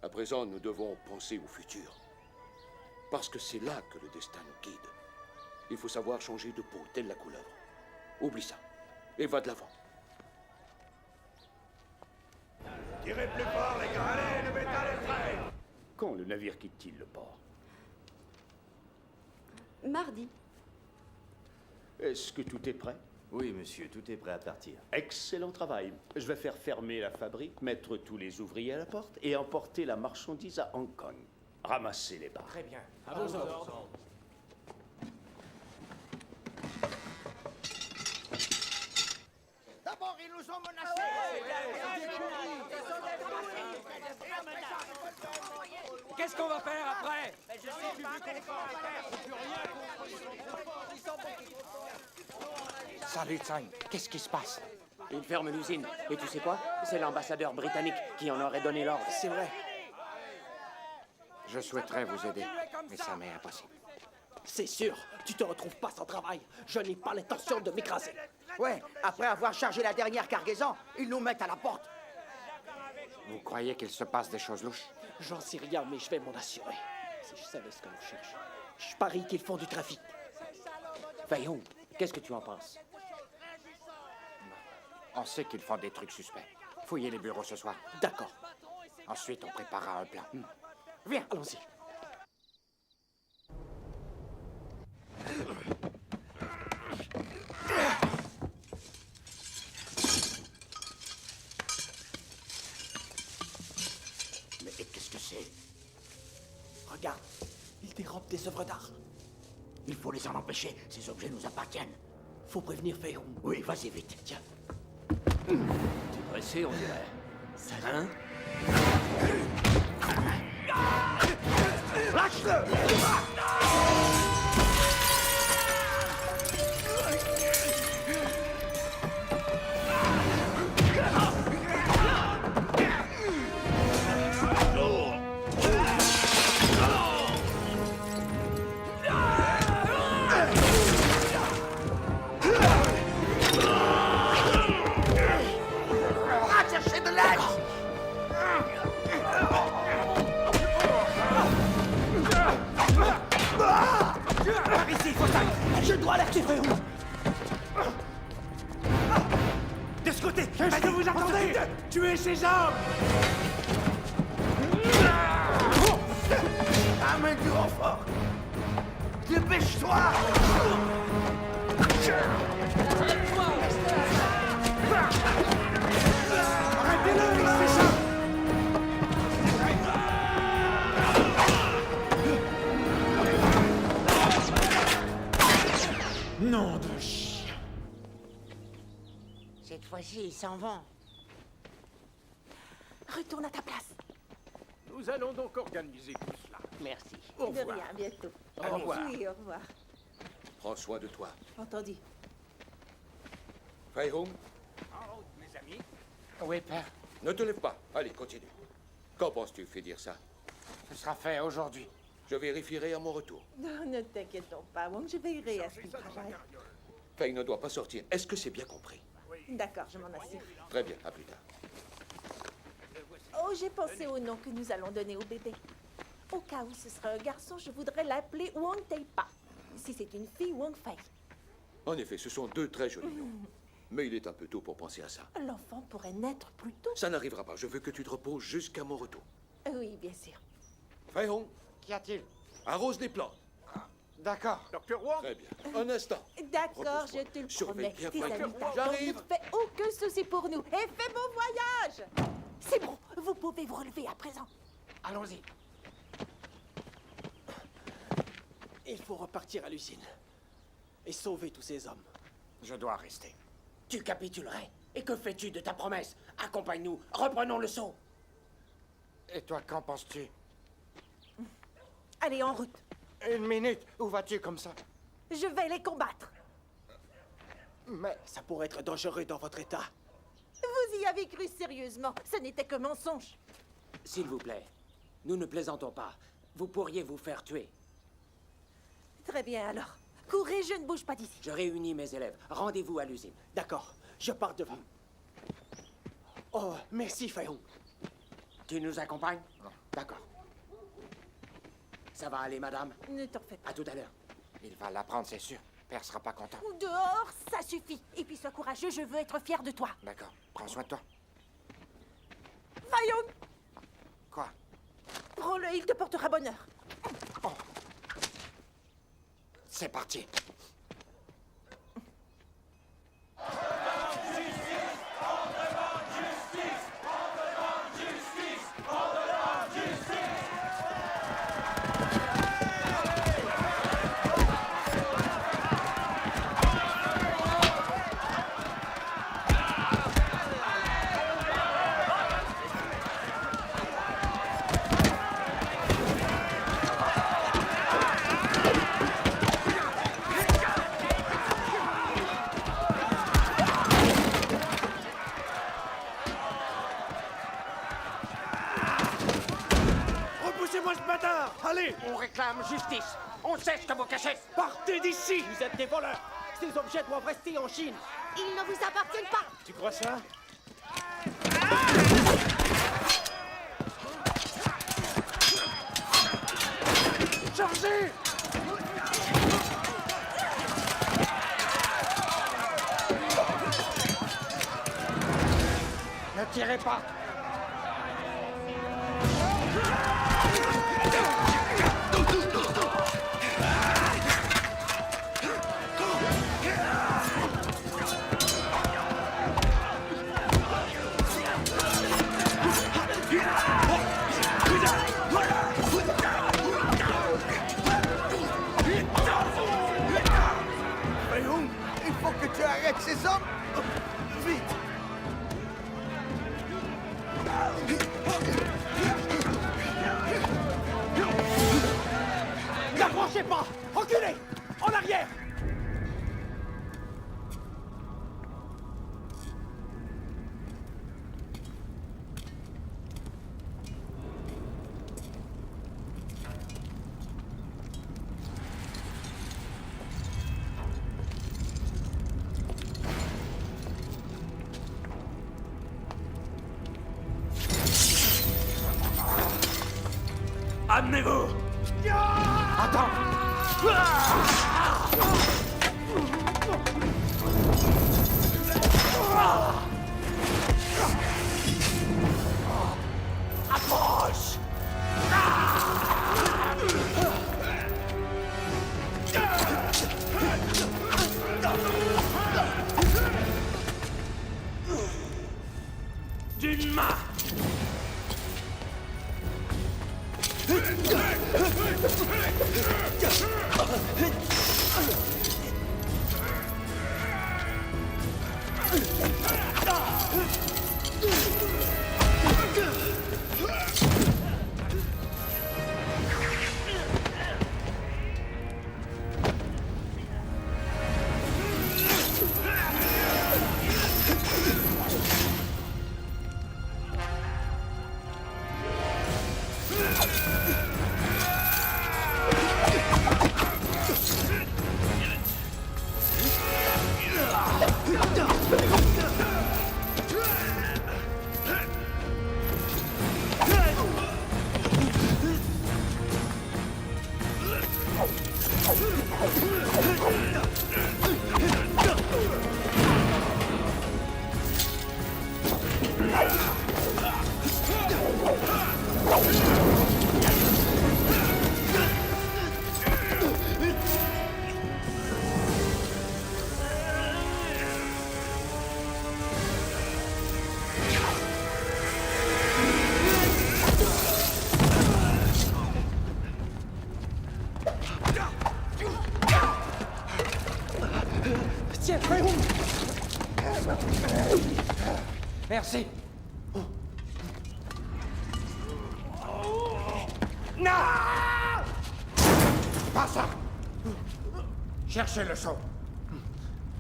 À présent, nous devons penser au futur. Parce que c'est là que le destin nous guide. Il faut savoir changer de peau, telle la couleuvre. Oublie ça. Et va de l'avant. Tirez plus fort, les gars, allez, le métal est prêt. Quand le navire quitte-t-il le port? Mardi. Est-ce que tout est prêt? Oui, monsieur, tout est prêt à partir. Excellent travail. Je vais faire fermer la fabrique, mettre tous les ouvriers à la porte et emporter la marchandise à Hong Kong. Ramassez les barres. Très bien. À vos ordres. D'abord, ils nous ont menacés. Qu'est-ce qu'on va faire après? Je sais pas. Salut, Tsang. Qu'est-ce qui se passe? Ils ferment l'usine. Et tu sais quoi? C'est l'ambassadeur britannique qui en aurait donné l'ordre. C'est vrai. Je souhaiterais vous aider, mais ça m'est impossible. C'est sûr, tu te retrouves pas sans travail. Je n'ai pas l'intention de m'écraser. Ouais, après avoir chargé la dernière cargaison, ils nous mettent à la porte. Vous croyez qu'il se passe des choses louches? J'en sais rien, mais je vais m'en assurer. Si je savais ce que l'on cherche. Je parie qu'ils font du trafic. Fei Hung, qu'est-ce que tu en penses? On sait qu'ils font des trucs suspects. Fouillez les bureaux ce soir. D'accord. Ensuite, on préparera un plan. Viens, allons-y. Mais qu'est-ce que c'est? Regarde, ils dérobent des œuvres d'art. Il faut les en empêcher. Ces objets nous appartiennent. Faut prévenir Fei Hung. Oui, vas-y vite. Tiens. T'es pressé, on dirait. Hein? Lâche-le! Va chercher de l'aide! Par ici, Fossac. Je dois alerter Fei Hung. De ce côté. Qu'est-ce que vous attendez? Tuez ces hommes! Amène du renfort! Dépêche-toi! s'en vont. Retourne à ta place. Nous allons donc organiser tout cela. Merci. Au De revoir. rien, à bientôt. Au revoir. Oui, au revoir. Prends soin de toi. Entendu. Fei Hung, En route, mes amis. Oui, père. ne te lève pas. Allez, continue. Qu'en penses-tu, fais dire ça? Ce sera fait aujourd'hui. Je vérifierai à mon retour. Non, ne t'inquiétons pas, Wong, je veillerai à ce qu'il travaille. Fei ne doit pas sortir. Est-ce que c'est bien compris? D'accord, je m'en assure. Très bien, à plus tard. Oh, j'ai pensé au nom que nous allons donner au bébé. Au cas où ce serait un garçon, je voudrais l'appeler Wong Teipa. Si c'est une fille, Wong Fei. En effet, ce sont deux très jolis noms. Mais il est un peu tôt pour penser à ça. L'enfant pourrait naître plus tôt. Ça n'arrivera pas. Je veux que tu te reposes jusqu'à mon retour. Oui, bien sûr. Fei Hung, Qu'y a-t-il? arrose les plantes. D'accord. Docteur Wong. Très bien. Un instant. D'accord, je te le Surveille promets. bien Tes Fei amis Hung. t'attendent. J'arrive. Ne te fais aucun souci pour nous. Et fais bon voyage. C'est bon, vous pouvez vous relever à présent. Allons-y. Il faut repartir à l'usine. Et sauver tous ces hommes. Je dois rester. Tu capitulerais. Et que fais-tu de ta promesse? Accompagne-nous. Reprenons le saut. Et toi, qu'en penses-tu? Allez, en route. Une minute. Où vas-tu comme ça? Je vais les combattre. Mais Ça pourrait être dangereux dans votre état. Vous y avez cru sérieusement. Ce n'était que mensonge. S'il vous plaît, nous ne plaisantons pas. Vous pourriez vous faire tuer. Très bien alors. Courez, je ne bouge pas d'ici. Je réunis mes élèves. Rendez-vous à l'usine. D'accord, je pars devant. Oh, merci, Fei Hung. Tu nous accompagnes? D'accord. Ça va aller, madame? Ne t'en fais pas. À tout à l'heure. il va l'apprendre, c'est sûr. Père sera pas content. Dehors, ça suffit. Et puis sois courageux, je veux être fier de toi. D'accord. Prends soin de toi. Fei Hung, Quoi? prends-le, il te portera bonheur. C'est parti. Repoussez-moi ce bâtard. Allez. On réclame justice. On sait ce que vous cachez. Partez d'ici. Vous êtes des voleurs. Ces objets doivent rester en Chine. Ils ne vous appartiennent pas. Tu crois ça? Chargez! Ne tirez pas! Fei Hung, il faut que tu arrêtes ces hommes. Vite. N'approchez pas. Reculez. En arrière. Amenez-vous. Attends! Approche! D'une main. Tiens, Raymond. Merci. Non! Pas ça! Cherchez le saut.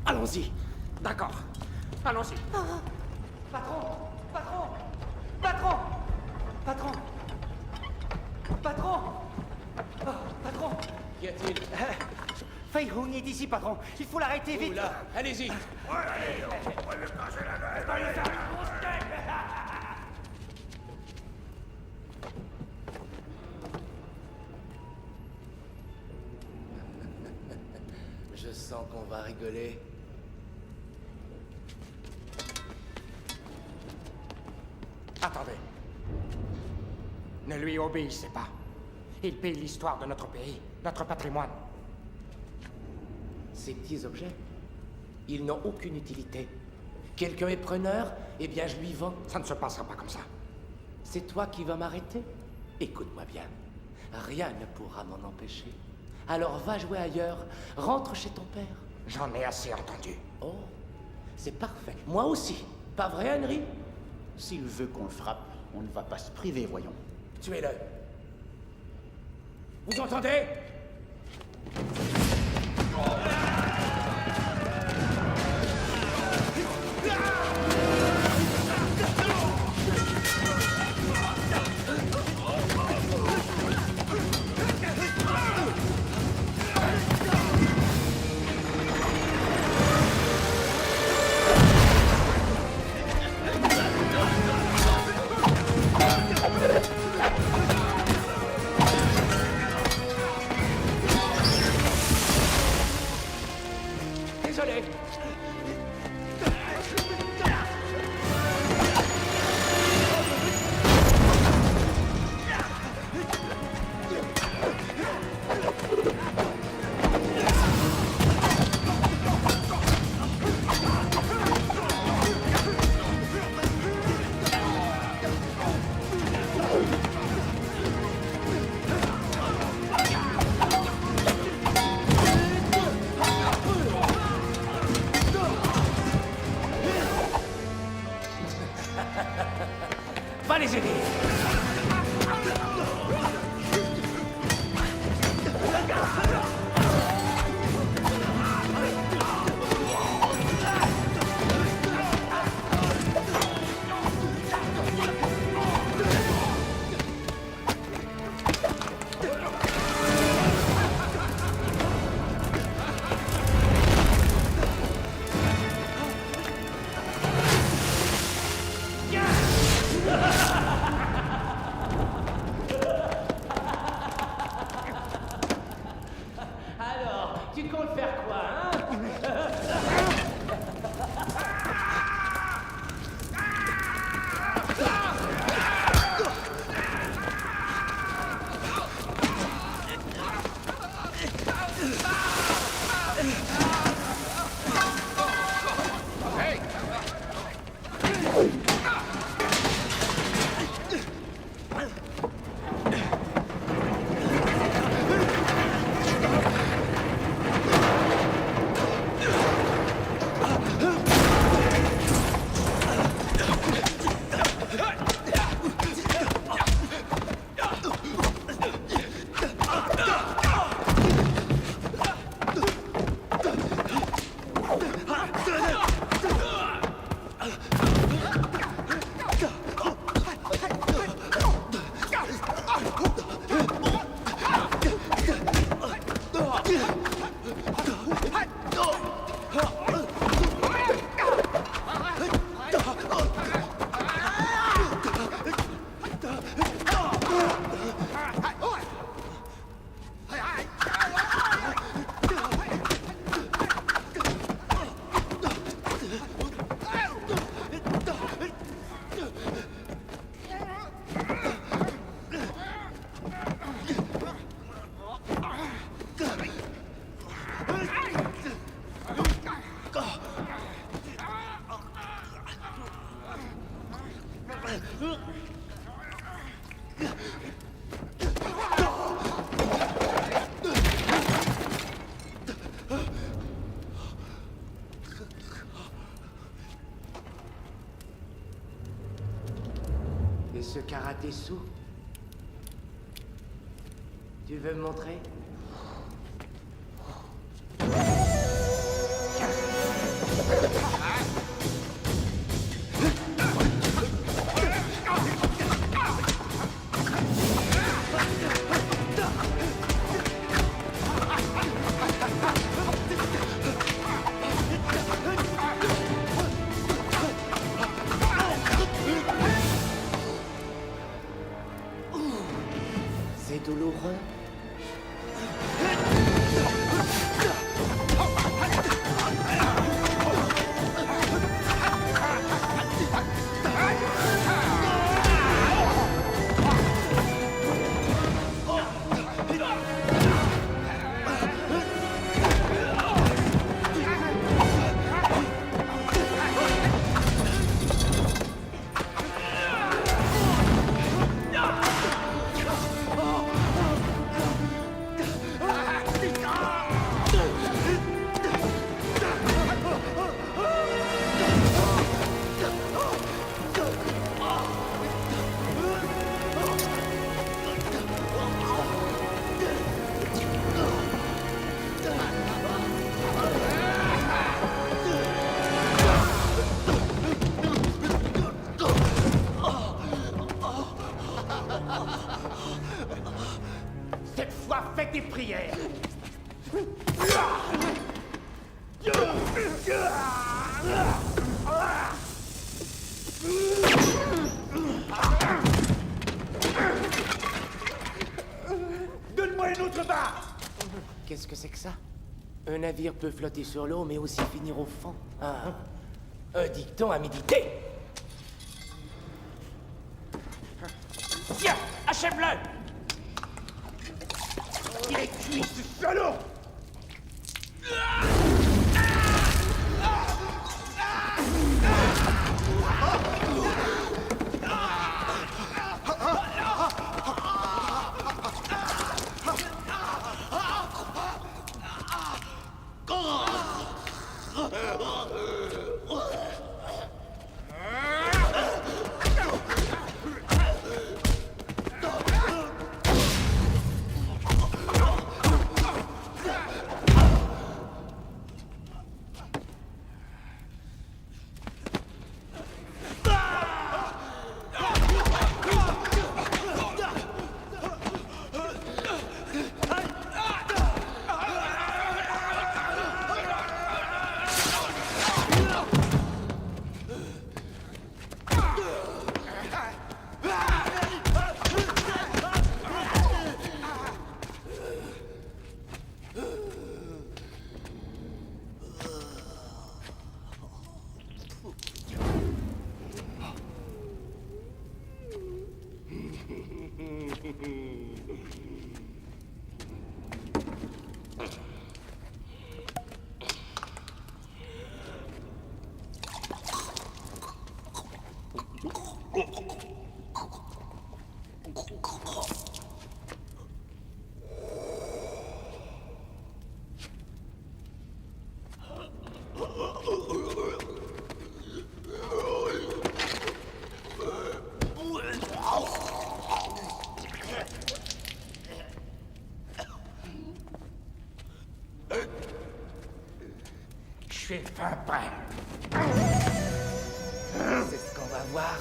Allons-y. D'accord. Allons-y. Patron! Patron! Patron! Patron! Patron! Oh, patron! Qu'y a-t-il? Fei Hung est ici, patron. Il faut l'arrêter vite. Oula, allez-y. Ouais, allez, on va lui casser la gueule. Allez. Je sens qu'on va rigoler. Attendez. Ne lui obéissez pas. Il paye l'histoire de notre pays, notre patrimoine. Ces petits objets, ils n'ont aucune utilité. Quelqu'un est preneur, eh bien je lui vends. Ça ne se passera pas comme ça. C'est toi qui vas m'arrêter? Écoute-moi bien. Rien ne pourra m'en empêcher. Alors va jouer ailleurs. Rentre chez ton père. J'en ai assez entendu. Oh, c'est parfait. Moi aussi. Pas vrai, Henry? S'il veut qu'on le frappe, on ne va pas se priver, voyons. Tuez-le. Vous entendez? Désolé. Va les aider. Et ce karaté-sou, tu veux me montrer? C'est douloureux. Cette fois, fais tes prières. Donne-moi une autre barre. Qu'est-ce que c'est que ça? Un navire peut flotter sur l'eau, mais aussi finir au fond. Ah, un dicton à méditer. Tiens, achève-le. Il est cuit, ce salaud. Je suis fin prêt. C'est ce qu'on va voir.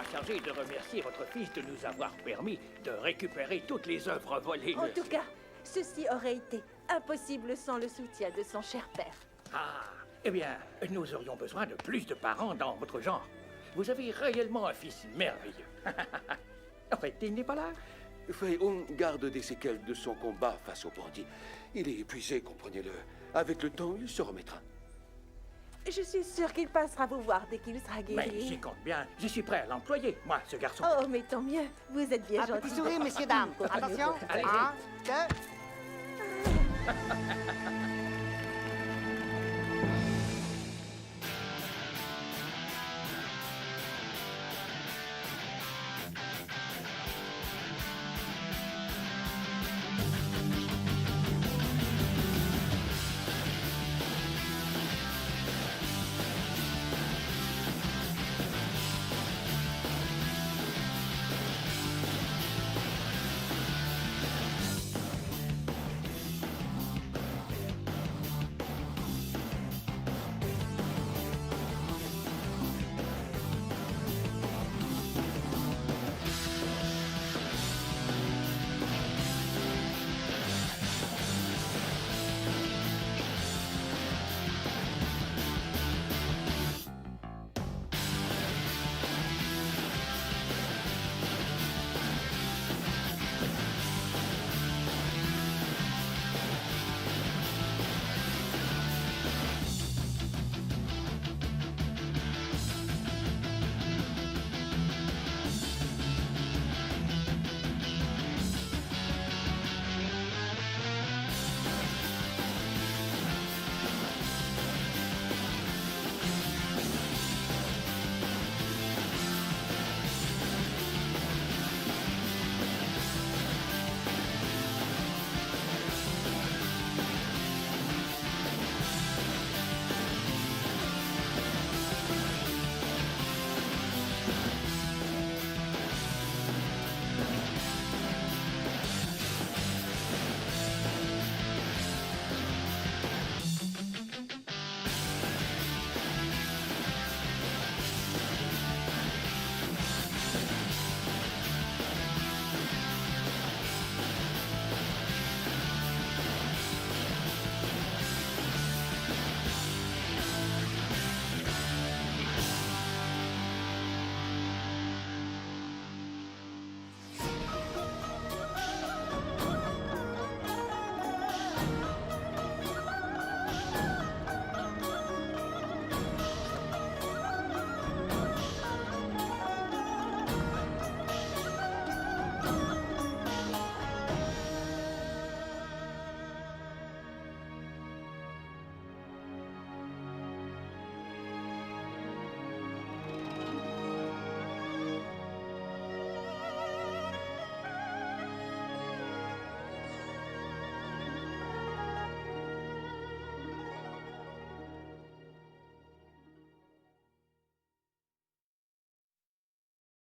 sera chargé de remercier votre fils de nous avoir permis de récupérer toutes les œuvres volées. En tout cas, ceci aurait été impossible sans le soutien de son cher père. Ah, eh bien, nous aurions besoin de plus de parents dans votre genre. Vous avez réellement un fils merveilleux. En fait, il n'est pas là. Fei-Hung garde des séquelles de son combat face aux bandits. Il est épuisé, comprenez-le. Avec le temps, il se remettra. Je suis sûre qu'il passera vous voir dès qu'il sera guéri. Mais j'y compte bien. Je suis prêt à l'employer, moi, ce garçon. Oh, mais tant mieux. Vous êtes bien Un gentil. petit sourire, messieurs, dames. Attention. Allez-y. 1, 2...